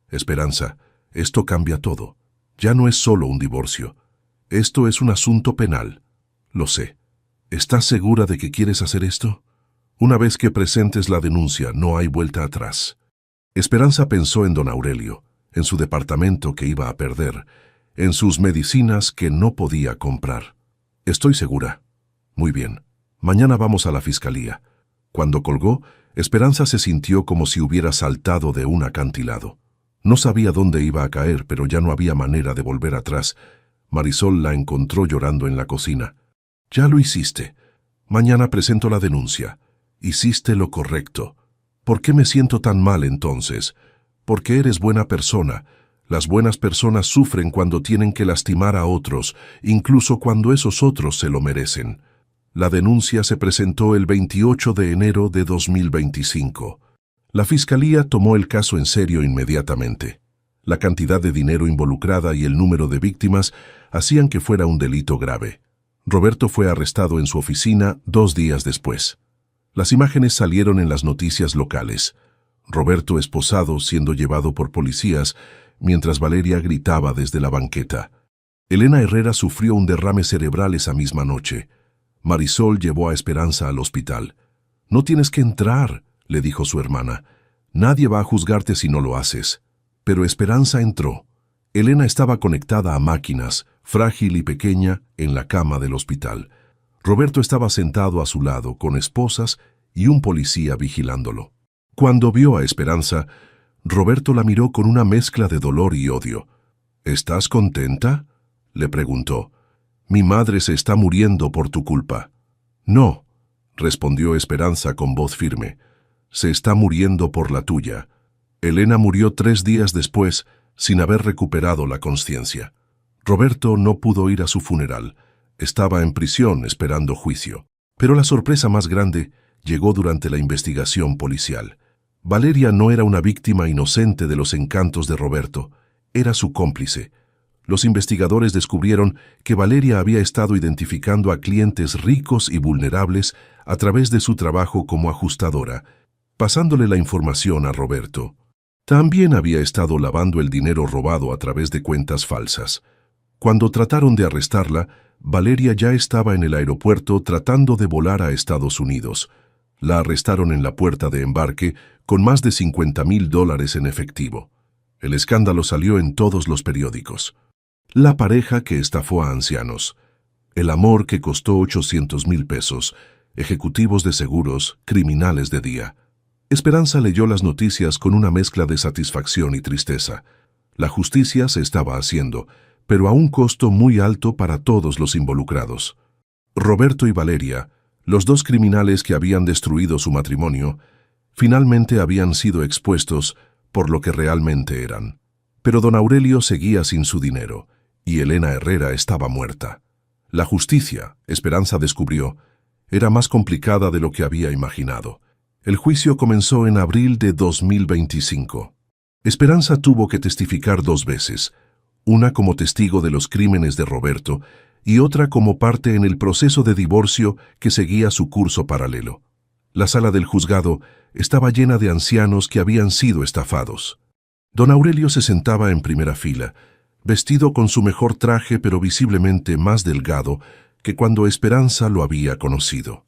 Esperanza, esto cambia todo. Ya no es solo un divorcio. Esto es un asunto penal. Lo sé. ¿Estás segura de que quieres hacer esto? Una vez que presentes la denuncia, no hay vuelta atrás. Esperanza pensó en don Aurelio, en su departamento que iba a perder, en sus medicinas que no podía comprar. Estoy segura. Muy bien. Mañana vamos a la fiscalía. Cuando colgó, Esperanza se sintió como si hubiera saltado de un acantilado. No sabía dónde iba a caer, pero ya no había manera de volver atrás. Marisol la encontró llorando en la cocina. Ya lo hiciste. Mañana presento la denuncia. Hiciste lo correcto. ¿Por qué me siento tan mal entonces? Porque eres buena persona. Las buenas personas sufren cuando tienen que lastimar a otros, incluso cuando esos otros se lo merecen. La denuncia se presentó el 28 de enero de 2025. La Fiscalía tomó el caso en serio inmediatamente. La cantidad de dinero involucrada y el número de víctimas hacían que fuera un delito grave. Roberto fue arrestado en su oficina 2 días después. Las imágenes salieron en las noticias locales. Roberto esposado siendo llevado por policías, mientras Valeria gritaba desde la banqueta. Elena Herrera sufrió un derrame cerebral esa misma noche. Marisol llevó a Esperanza al hospital. «No tienes que entrar», le dijo su hermana. «Nadie va a juzgarte si no lo haces». Pero Esperanza entró. Elena estaba conectada a máquinas, frágil y pequeña, en la cama del hospital. Roberto estaba sentado a su lado, con esposas y un policía vigilándolo. Cuando vio a Esperanza, Roberto la miró con una mezcla de dolor y odio. «¿Estás contenta?», le preguntó. «Mi madre se está muriendo por tu culpa». «No», respondió Esperanza con voz firme. «Se está muriendo por la tuya». Elena murió 3 días después, sin haber recuperado la conciencia. Roberto no pudo ir a su funeral. Estaba en prisión esperando juicio. Pero la sorpresa más grande llegó durante la investigación policial. Valeria no era una víctima inocente de los encantos de Roberto, era su cómplice. Los investigadores descubrieron que Valeria había estado identificando a clientes ricos y vulnerables a través de su trabajo como ajustadora, pasándole la información a Roberto. También había estado lavando el dinero robado a través de cuentas falsas. Cuando trataron de arrestarla, Valeria ya estaba en el aeropuerto tratando de volar a Estados Unidos. La arrestaron en la puerta de embarque con más de $50,000 en efectivo. El escándalo salió en todos los periódicos. La pareja que estafó a ancianos. El amor que costó $800,000. Ejecutivos de seguros, criminales de día. Esperanza leyó las noticias con una mezcla de satisfacción y tristeza. La justicia se estaba haciendo, pero a un costo muy alto para todos los involucrados. Roberto y Valeria, los 2 criminales que habían destruido su matrimonio, finalmente habían sido expuestos por lo que realmente eran. Pero don Aurelio seguía sin su dinero, y Elena Herrera estaba muerta. La justicia, Esperanza descubrió, era más complicada de lo que había imaginado. El juicio comenzó en abril de 2025. Esperanza tuvo que testificar 2 veces, una como testigo de los crímenes de Roberto y otra como parte en el proceso de divorcio que seguía su curso paralelo. La sala del juzgado estaba llena de ancianos que habían sido estafados. Don Aurelio se sentaba en primera fila, vestido con su mejor traje pero visiblemente más delgado que cuando Esperanza lo había conocido.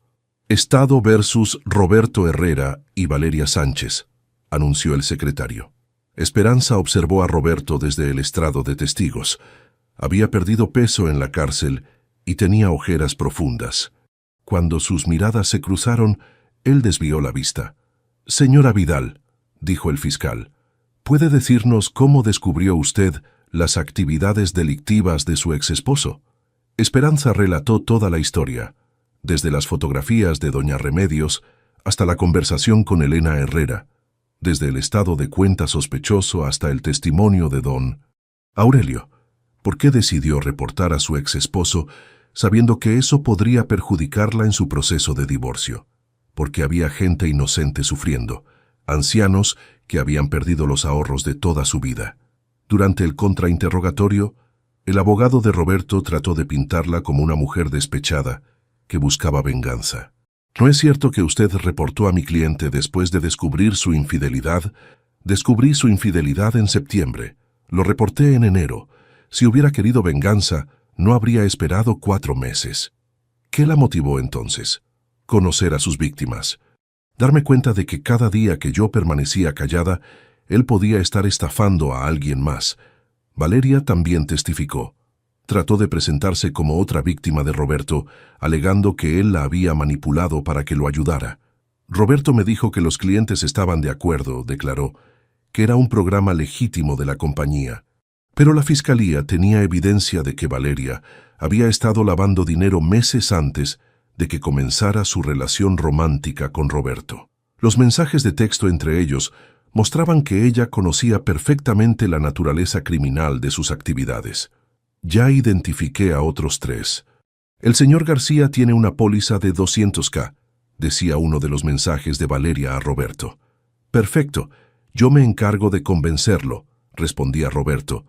«Estado versus Roberto Herrera y Valeria Sánchez», anunció el secretario. Esperanza observó a Roberto desde el estrado de testigos. Había perdido peso en la cárcel y tenía ojeras profundas. Cuando sus miradas se cruzaron, él desvió la vista. «Señora Vidal», dijo el fiscal, «¿puede decirnos cómo descubrió usted las actividades delictivas de su exesposo?» Esperanza relató toda la historia, desde las fotografías de doña Remedios hasta la conversación con Elena Herrera, desde el estado de cuenta sospechoso hasta el testimonio de don Aurelio. ¿Por qué decidió reportar a su exesposo sabiendo que eso podría perjudicarla en su proceso de divorcio? Porque había gente inocente sufriendo, ancianos que habían perdido los ahorros de toda su vida. Durante el contrainterrogatorio, el abogado de Roberto trató de pintarla como una mujer despechada que buscaba venganza. «¿No es cierto que usted reportó a mi cliente después de descubrir su infidelidad? Descubrí su infidelidad en septiembre. Lo reporté en enero. Si hubiera querido venganza, no habría esperado 4 meses. ¿Qué la motivó entonces? Conocer a sus víctimas. Darme cuenta de que cada día que yo permanecía callada, él podía estar estafando a alguien más». Valeria también testificó. Trató de presentarse como otra víctima de Roberto, alegando que él la había manipulado para que lo ayudara. «Roberto me dijo que los clientes estaban de acuerdo», declaró, «que era un programa legítimo de la compañía». Pero la fiscalía tenía evidencia de que Valeria había estado lavando dinero meses antes de que comenzara su relación romántica con Roberto. Los mensajes de texto entre ellos mostraban que ella conocía perfectamente la naturaleza criminal de sus actividades. Ya identifiqué a otros 3. El señor García tiene una póliza de 200.000, decía uno de los mensajes de Valeria a Roberto. Perfecto, yo me encargo de convencerlo, respondía Roberto.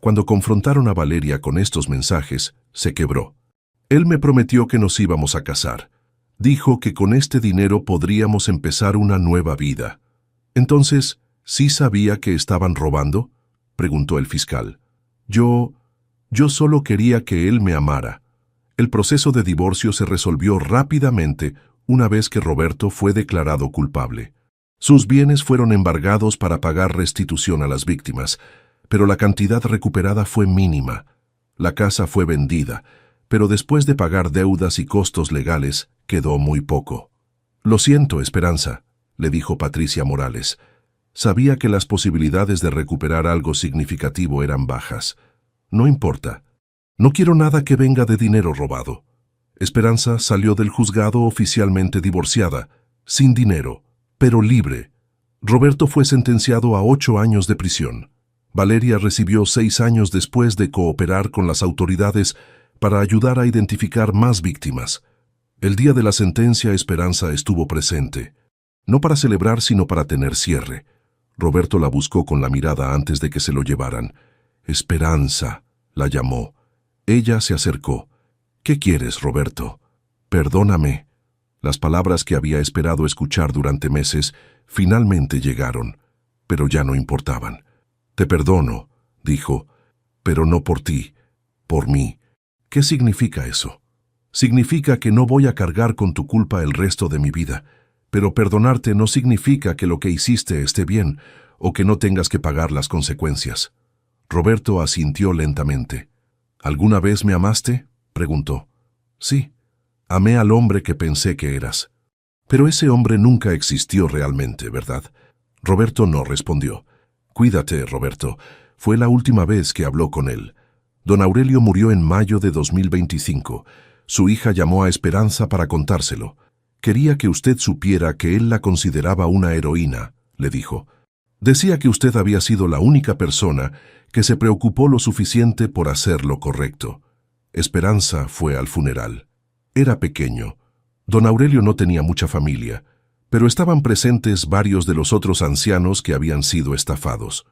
Cuando confrontaron a Valeria con estos mensajes, se quebró. Él me prometió que nos íbamos a casar. Dijo que con este dinero podríamos empezar una nueva vida. Entonces, ¿sí sabía que estaban robando?, preguntó el fiscal. Yo solo quería que él me amara. El proceso de divorcio se resolvió rápidamente una vez que Roberto fue declarado culpable. Sus bienes fueron embargados para pagar restitución a las víctimas, pero la cantidad recuperada fue mínima. La casa fue vendida, pero después de pagar deudas y costos legales, quedó muy poco. Lo siento, Esperanza, le dijo Patricia Morales. Sabía que las posibilidades de recuperar algo significativo eran bajas. No importa. No quiero nada que venga de dinero robado. Esperanza salió del juzgado oficialmente divorciada, sin dinero, pero libre. Roberto fue sentenciado a 8 años de prisión. Valeria recibió 6 años después de cooperar con las autoridades para ayudar a identificar más víctimas. El día de la sentencia, Esperanza estuvo presente. No para celebrar, sino para tener cierre. Roberto la buscó con la mirada antes de que se lo llevaran. Esperanza, la llamó. Ella se acercó. ¿Qué quieres, Roberto? Perdóname. Las palabras que había esperado escuchar durante meses finalmente llegaron, pero ya no importaban. Te perdono, dijo, pero no por ti, por mí. ¿Qué significa eso? Significa que no voy a cargar con tu culpa el resto de mi vida, pero perdonarte no significa que lo que hiciste esté bien o que no tengas que pagar las consecuencias. Roberto asintió lentamente. ¿Alguna vez me amaste?, preguntó. Sí, amé al hombre que pensé que eras. Pero ese hombre nunca existió realmente, ¿verdad? Roberto no respondió. Cuídate, Roberto. Fue la última vez que habló con él. Don Aurelio murió en mayo de 2025. Su hija llamó a Esperanza para contárselo. Quería que usted supiera que él la consideraba una heroína, le dijo. Decía que usted había sido la única persona que se preocupó lo suficiente por hacer lo correcto. Esperanza fue al funeral. Era pequeño. Don Aurelio no tenía mucha familia, pero estaban presentes varios de los otros ancianos que habían sido estafados.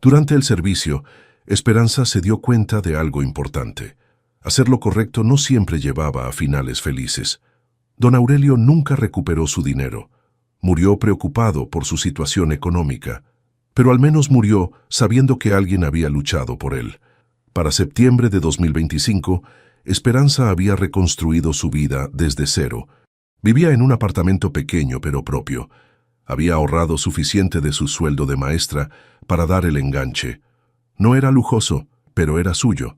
Durante el servicio, Esperanza se dio cuenta de algo importante. Hacer lo correcto no siempre llevaba a finales felices. Don Aurelio nunca recuperó su dinero. Murió preocupado por su situación económica, pero al menos murió sabiendo que alguien había luchado por él. Para septiembre de 2025, Esperanza había reconstruido su vida desde cero. Vivía en un apartamento pequeño pero propio. Había ahorrado suficiente de su sueldo de maestra para dar el enganche. No era lujoso, pero era suyo.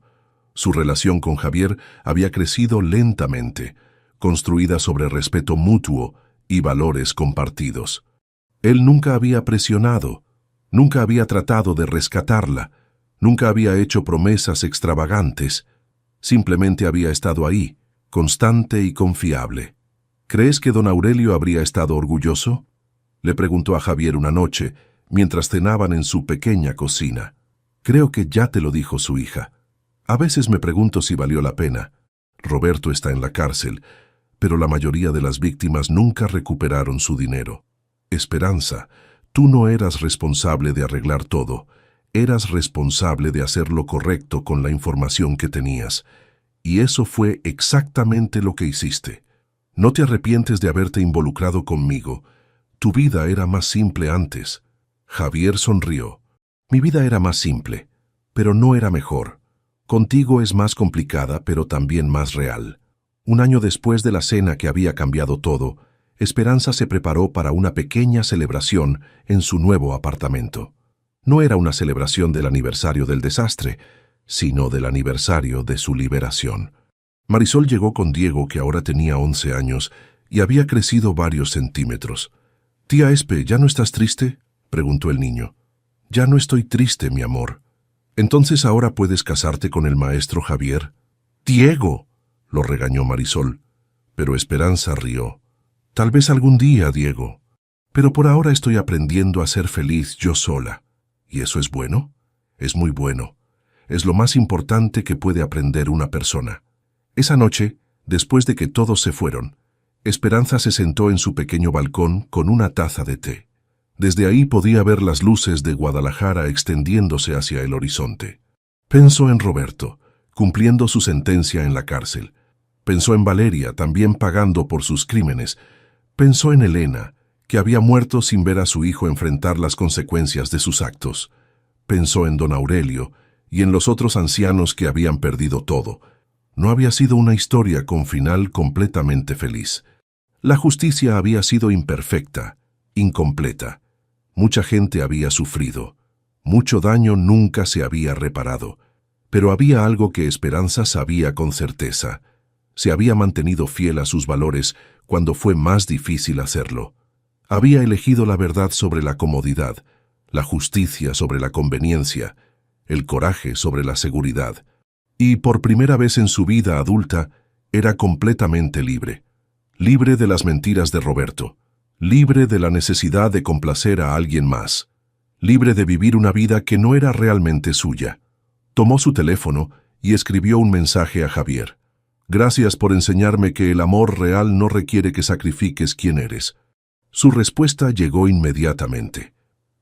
Su relación con Javier había crecido lentamente, construida sobre respeto mutuo y valores compartidos. Él nunca había presionado, nunca había tratado de rescatarla, nunca había hecho promesas extravagantes. Simplemente había estado ahí, constante y confiable. ¿Crees que don Aurelio habría estado orgulloso?, le preguntó a Javier una noche, mientras cenaban en su pequeña cocina. Creo que ya te lo dijo su hija. A veces me pregunto si valió la pena. Roberto está en la cárcel, pero la mayoría de las víctimas nunca recuperaron su dinero. Esperanza, tú no eras responsable de arreglar todo. Eras responsable de hacer lo correcto con la información que tenías. Y eso fue exactamente lo que hiciste. No te arrepientes de haberte involucrado conmigo. Tu vida era más simple antes. Javier sonrió. Mi vida era más simple, pero no era mejor. Contigo es más complicada, pero también más real. Un año después de la cena que había cambiado todo, Esperanza se preparó para una pequeña celebración en su nuevo apartamento. No era una celebración del aniversario del desastre, sino del aniversario de su liberación. Marisol llegó con Diego, que ahora tenía 11 años, y había crecido varios centímetros. «Tía Espe, ¿ya no estás triste?», preguntó el niño. «Ya no estoy triste, mi amor». «Entonces ahora puedes casarte con el maestro Javier». «¡Diego!», lo regañó Marisol. Pero Esperanza rió. Tal vez algún día, Diego. Pero por ahora estoy aprendiendo a ser feliz yo sola. ¿Y eso es bueno? Es muy bueno. Es lo más importante que puede aprender una persona. Esa noche, después de que todos se fueron, Esperanza se sentó en su pequeño balcón con una taza de té. Desde ahí podía ver las luces de Guadalajara extendiéndose hacia el horizonte. Pensó en Roberto, cumpliendo su sentencia en la cárcel. Pensó en Valeria, también pagando por sus crímenes. Pensó en Elena, que había muerto sin ver a su hijo enfrentar las consecuencias de sus actos. Pensó en don Aurelio y en los otros ancianos que habían perdido todo. No había sido una historia con final completamente feliz. La justicia había sido imperfecta, incompleta. Mucha gente había sufrido. Mucho daño nunca se había reparado. Pero había algo que Esperanza sabía con certeza. Se había mantenido fiel a sus valores cuando fue más difícil hacerlo. Había elegido la verdad sobre la comodidad, la justicia sobre la conveniencia, el coraje sobre la seguridad. Y por primera vez en su vida adulta, era completamente libre. Libre de las mentiras de Roberto. Libre de la necesidad de complacer a alguien más. Libre de vivir una vida que no era realmente suya. Tomó su teléfono y escribió un mensaje a Javier. Gracias por enseñarme que el amor real no requiere que sacrifiques quién eres. Su respuesta llegó inmediatamente.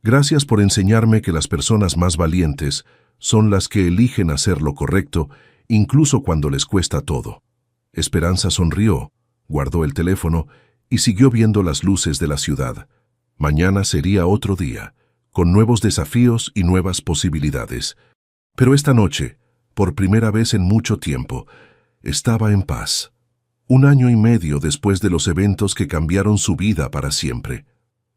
Gracias por enseñarme que las personas más valientes son las que eligen hacer lo correcto, incluso cuando les cuesta todo. Esperanza sonrió, guardó el teléfono y siguió viendo las luces de la ciudad. Mañana sería otro día, con nuevos desafíos y nuevas posibilidades. Pero esta noche, por primera vez en mucho tiempo, estaba en paz. 1 año y medio después de los eventos que cambiaron su vida para siempre.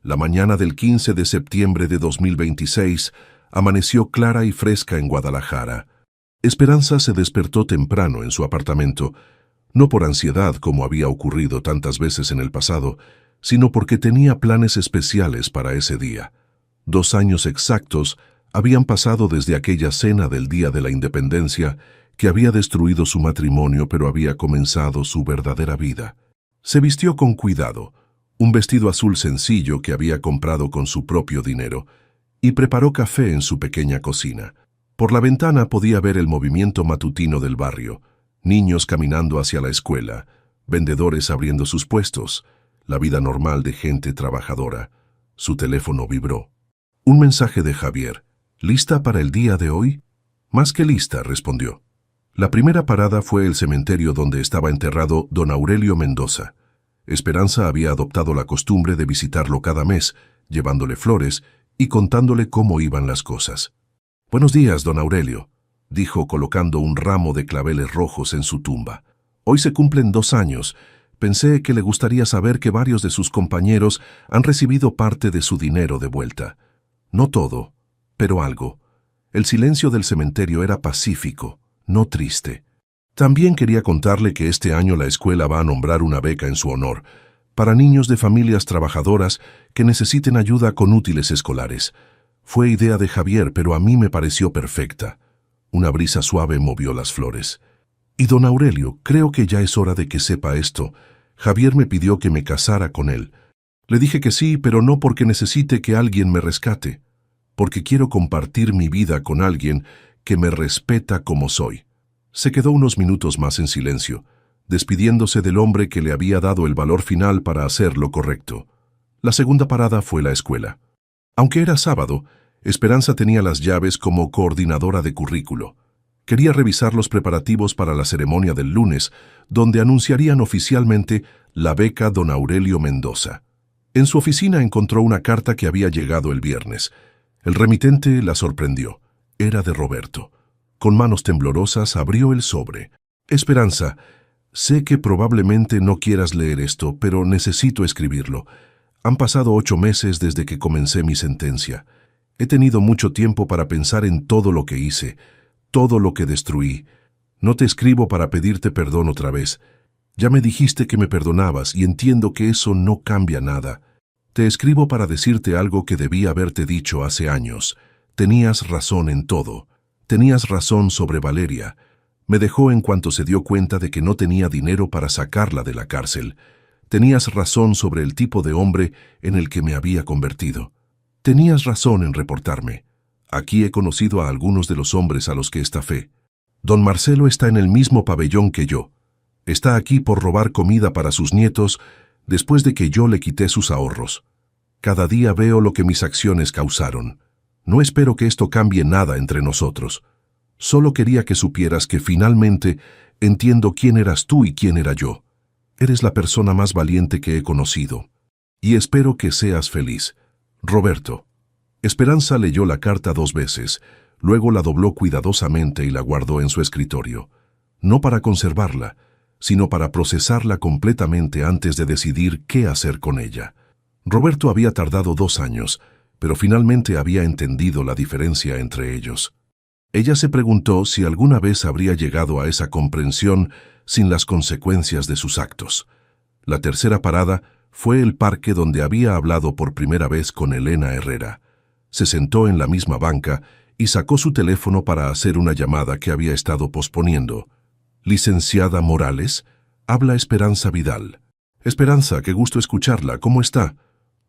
La mañana del 15 de septiembre de 2026 amaneció clara y fresca en Guadalajara. Esperanza se despertó temprano en su apartamento, no por ansiedad como había ocurrido tantas veces en el pasado, sino porque tenía planes especiales para ese día. 2 años exactos habían pasado desde aquella cena del Día de la Independencia que había destruido su matrimonio pero había comenzado su verdadera vida. Se vistió con cuidado, un vestido azul sencillo que había comprado con su propio dinero, y preparó café en su pequeña cocina. Por la ventana podía ver el movimiento matutino del barrio, niños caminando hacia la escuela, vendedores abriendo sus puestos, la vida normal de gente trabajadora. Su teléfono vibró. Un mensaje de Javier. ¿Lista para el día de hoy? Más que lista, respondió. La primera parada fue el cementerio donde estaba enterrado don Aurelio Mendoza. Esperanza había adoptado la costumbre de visitarlo cada mes, llevándole flores y contándole cómo iban las cosas. «Buenos días, don Aurelio», dijo colocando un ramo de claveles rojos en su tumba. «Hoy se cumplen 2 años. Pensé que le gustaría saber que varios de sus compañeros han recibido parte de su dinero de vuelta. No todo, pero algo. El silencio del cementerio era pacífico, no triste. También quería contarle que este año la escuela va a nombrar una beca en su honor, para niños de familias trabajadoras que necesiten ayuda con útiles escolares. Fue idea de Javier, pero a mí me pareció perfecta». Una brisa suave movió las flores. «Y don Aurelio, creo que ya es hora de que sepa esto. Javier me pidió que me casara con él. Le dije que sí, pero no porque necesite que alguien me rescate, porque quiero compartir mi vida con alguien que me respeta como soy». Se quedó unos minutos más en silencio, despidiéndose del hombre que le había dado el valor final para hacer lo correcto. La segunda parada fue la escuela. Aunque era sábado, Esperanza tenía las llaves como coordinadora de currículo. Quería revisar los preparativos para la ceremonia del lunes, donde anunciarían oficialmente la beca don Aurelio Mendoza. En su oficina encontró una carta que había llegado el viernes. El remitente la sorprendió. Era de Roberto. Con manos temblorosas abrió el sobre. «Esperanza, sé que probablemente no quieras leer esto, pero necesito escribirlo. Han pasado 8 meses desde que comencé mi sentencia. He tenido mucho tiempo para pensar en todo lo que hice, todo lo que destruí. No te escribo para pedirte perdón otra vez. Ya me dijiste que me perdonabas y entiendo que eso no cambia nada. Te escribo para decirte algo que debí haberte dicho hace años. Tenías razón en todo. Tenías razón sobre Valeria. Me dejó en cuanto se dio cuenta de que no tenía dinero para sacarla de la cárcel. Tenías razón sobre el tipo de hombre en el que me había convertido. Tenías razón en reportarme. Aquí he conocido a algunos de los hombres a los que estafé. Don Marcelo está en el mismo pabellón que yo. Está aquí por robar comida para sus nietos después de que yo le quité sus ahorros. Cada día veo lo que mis acciones causaron. No espero que esto cambie nada entre nosotros. Solo quería que supieras que finalmente entiendo quién eras tú y quién era yo. Eres la persona más valiente que he conocido. Y espero que seas feliz. Roberto. Esperanza leyó la carta 2 veces, luego la dobló cuidadosamente y la guardó en su escritorio. No para conservarla, sino para procesarla completamente antes de decidir qué hacer con ella. Roberto había tardado 2 años, pero finalmente había entendido la diferencia entre ellos. Ella se preguntó si alguna vez habría llegado a esa comprensión sin las consecuencias de sus actos. La tercera parada fue el parque donde había hablado por primera vez con Elena Herrera. Se sentó en la misma banca y sacó su teléfono para hacer una llamada que había estado posponiendo. «Licenciada Morales, habla Esperanza Vidal». «Esperanza, qué gusto escucharla. ¿Cómo está?»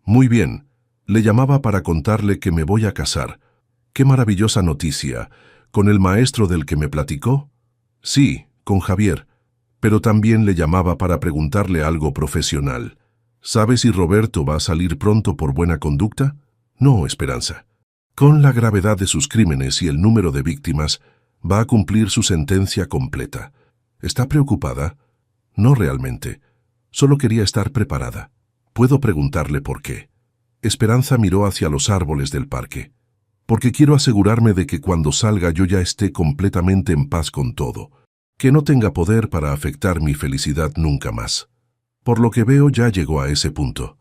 «Muy bien. Le llamaba para contarle que me voy a casar». «Qué maravillosa noticia. ¿Con el maestro del que me platicó?» «Sí, con Javier. Pero también le llamaba para preguntarle algo profesional. ¿Sabe si Roberto va a salir pronto por buena conducta?» «No, Esperanza. Con la gravedad de sus crímenes y el número de víctimas, va a cumplir su sentencia completa. ¿Está preocupada?» «No realmente. Solo quería estar preparada. ¿Puedo preguntarle por qué?» Esperanza miró hacia los árboles del parque. «Porque quiero asegurarme de que cuando salga yo ya esté completamente en paz con todo, que no tenga poder para afectar mi felicidad nunca más. Por lo que veo ya llegó a ese punto».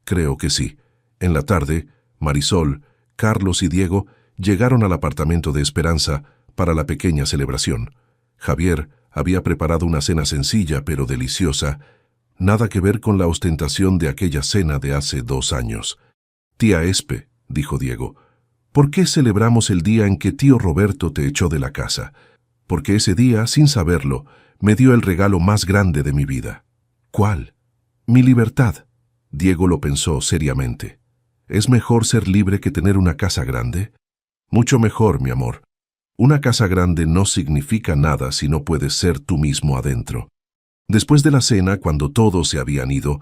«Creo que sí». En la tarde, Marisol, Carlos y Diego llegaron al apartamento de Esperanza para la pequeña celebración. Javier había preparado una cena sencilla pero deliciosa, nada que ver con la ostentación de aquella cena de hace 2 años. «Tía Espe», dijo Diego, «¿por qué celebramos el día en que tío Roberto te echó de la casa?» «Porque ese día, sin saberlo, me dio el regalo más grande de mi vida». «¿Cuál?» «Mi libertad». Diego lo pensó seriamente. ¿Es mejor ser libre que tener una casa grande?» «Mucho mejor, mi amor. Una casa grande no significa nada si no puedes ser tú mismo adentro». Después de la cena, cuando todos se habían ido,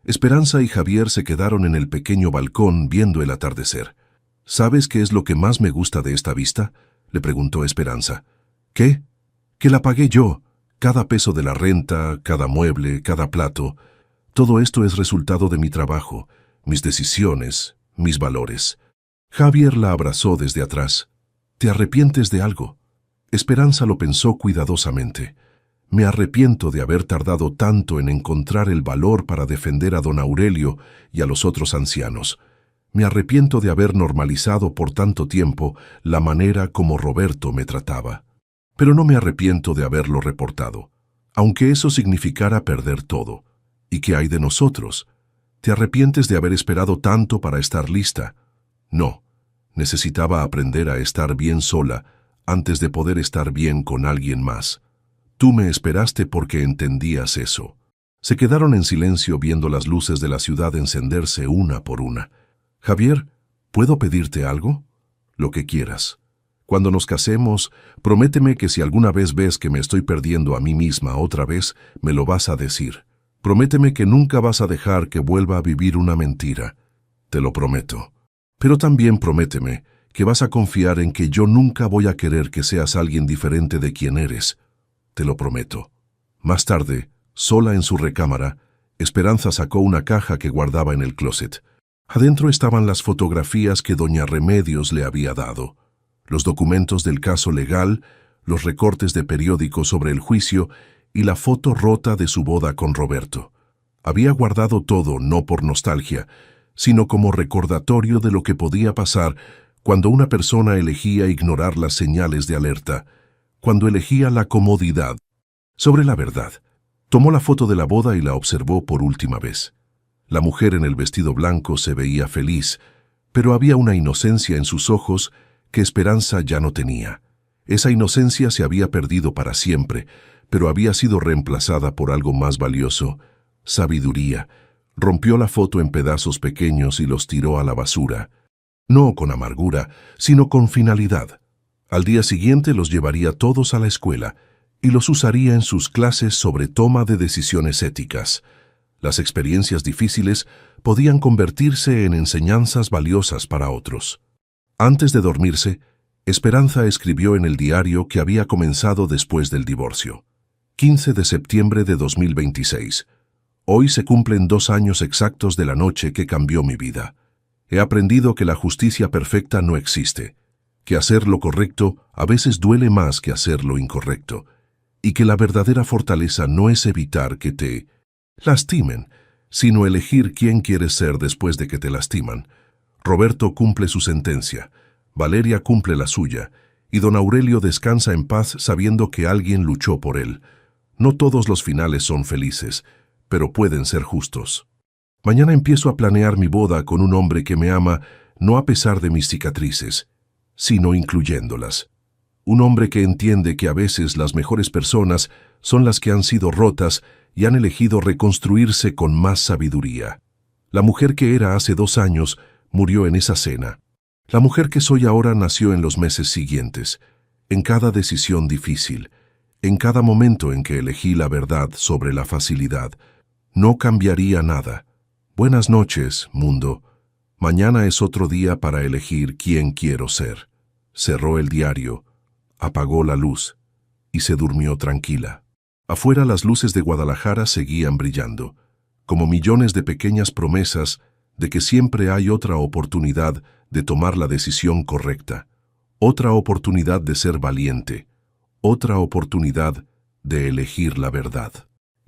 Esperanza y Javier se quedaron en el pequeño balcón viendo el atardecer. «¿Sabes qué es lo que más me gusta de esta vista?», le preguntó Esperanza. «¿Qué?» «Que la pagué yo. Cada peso de la renta, cada mueble, cada plato. Todo esto es resultado de mi trabajo, mis decisiones, mis valores». Javier la abrazó desde atrás. «¿Te arrepientes de algo?» Esperanza lo pensó cuidadosamente. «Me arrepiento de haber tardado tanto en encontrar el valor para defender a don Aurelio y a los otros ancianos. Me arrepiento de haber normalizado por tanto tiempo la manera como Roberto me trataba. Pero no me arrepiento de haberlo reportado, aunque eso significara perder todo. ¿Y qué hay de nosotros? ¿Te arrepientes de haber esperado tanto para estar lista?» «No, necesitaba aprender a estar bien sola antes de poder estar bien con alguien más. Tú me esperaste porque entendías eso». Se quedaron en silencio viendo las luces de la ciudad encenderse una por una. «Javier, ¿puedo pedirte algo?» «Lo que quieras. Cuando nos casemos, prométeme que si alguna vez ves que me estoy perdiendo a mí misma otra vez, me lo vas a decir. Prométeme que nunca vas a dejar que vuelva a vivir una mentira». «Te lo prometo. Pero también prométeme que vas a confiar en que yo nunca voy a querer que seas alguien diferente de quien eres». «Te lo prometo». Más tarde, sola en su recámara, Esperanza sacó una caja que guardaba en el closet. Adentro estaban las fotografías que doña Remedios le había dado, los documentos del caso legal, los recortes de periódico sobre el juicio y la foto rota de su boda con Roberto. Había guardado todo no por nostalgia, sino como recordatorio de lo que podía pasar cuando una persona elegía ignorar las señales de alerta, cuando elegía la comodidad sobre la verdad. Tomó la foto de la boda y la observó por última vez. La mujer en el vestido blanco se veía feliz, pero había una inocencia en sus ojos que Esperanza ya no tenía. Esa inocencia se había perdido para siempre, pero había sido reemplazada por algo más valioso: sabiduría. Rompió la foto en pedazos pequeños y los tiró a la basura. No con amargura, sino con finalidad. Al día siguiente los llevaría todos a la escuela y los usaría en sus clases sobre toma de decisiones éticas. Las experiencias difíciles podían convertirse en enseñanzas valiosas para otros. Antes de dormirse, Esperanza escribió en el diario que había comenzado después del divorcio. 15 de septiembre de 2026. Hoy se cumplen 2 años exactos de la noche que cambió mi vida. He aprendido que la justicia perfecta no existe, que hacer lo correcto a veces duele más que hacer lo incorrecto, y que la verdadera fortaleza no es evitar que te lastimen, sino elegir quién quieres ser después de que te lastiman. Roberto cumple su sentencia, Valeria cumple la suya, y don Aurelio descansa en paz sabiendo que alguien luchó por él. No todos los finales son felices, pero pueden ser justos. Mañana empiezo a planear mi boda con un hombre que me ama, no a pesar de mis cicatrices, sino incluyéndolas. Un hombre que entiende que a veces las mejores personas son las que han sido rotas y han elegido reconstruirse con más sabiduría. La mujer que era hace 2 años murió en esa cena. La mujer que soy ahora nació en los meses siguientes, en cada decisión difícil, en cada momento en que elegí la verdad sobre la facilidad. No cambiaría nada. Buenas noches, mundo. Mañana es otro día para elegir quién quiero ser. Cerró el diario, apagó la luz y se durmió tranquila. Afuera las luces de Guadalajara seguían brillando, como millones de pequeñas promesas de que siempre hay otra oportunidad de tomar la decisión correcta, otra oportunidad de ser valiente, otra oportunidad de elegir la verdad.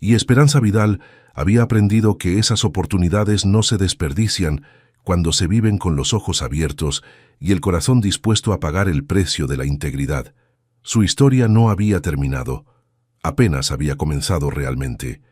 Y Esperanza Vidal había aprendido que esas oportunidades no se desperdician cuando se viven con los ojos abiertos y el corazón dispuesto a pagar el precio de la integridad. Su historia no había terminado, apenas había comenzado realmente.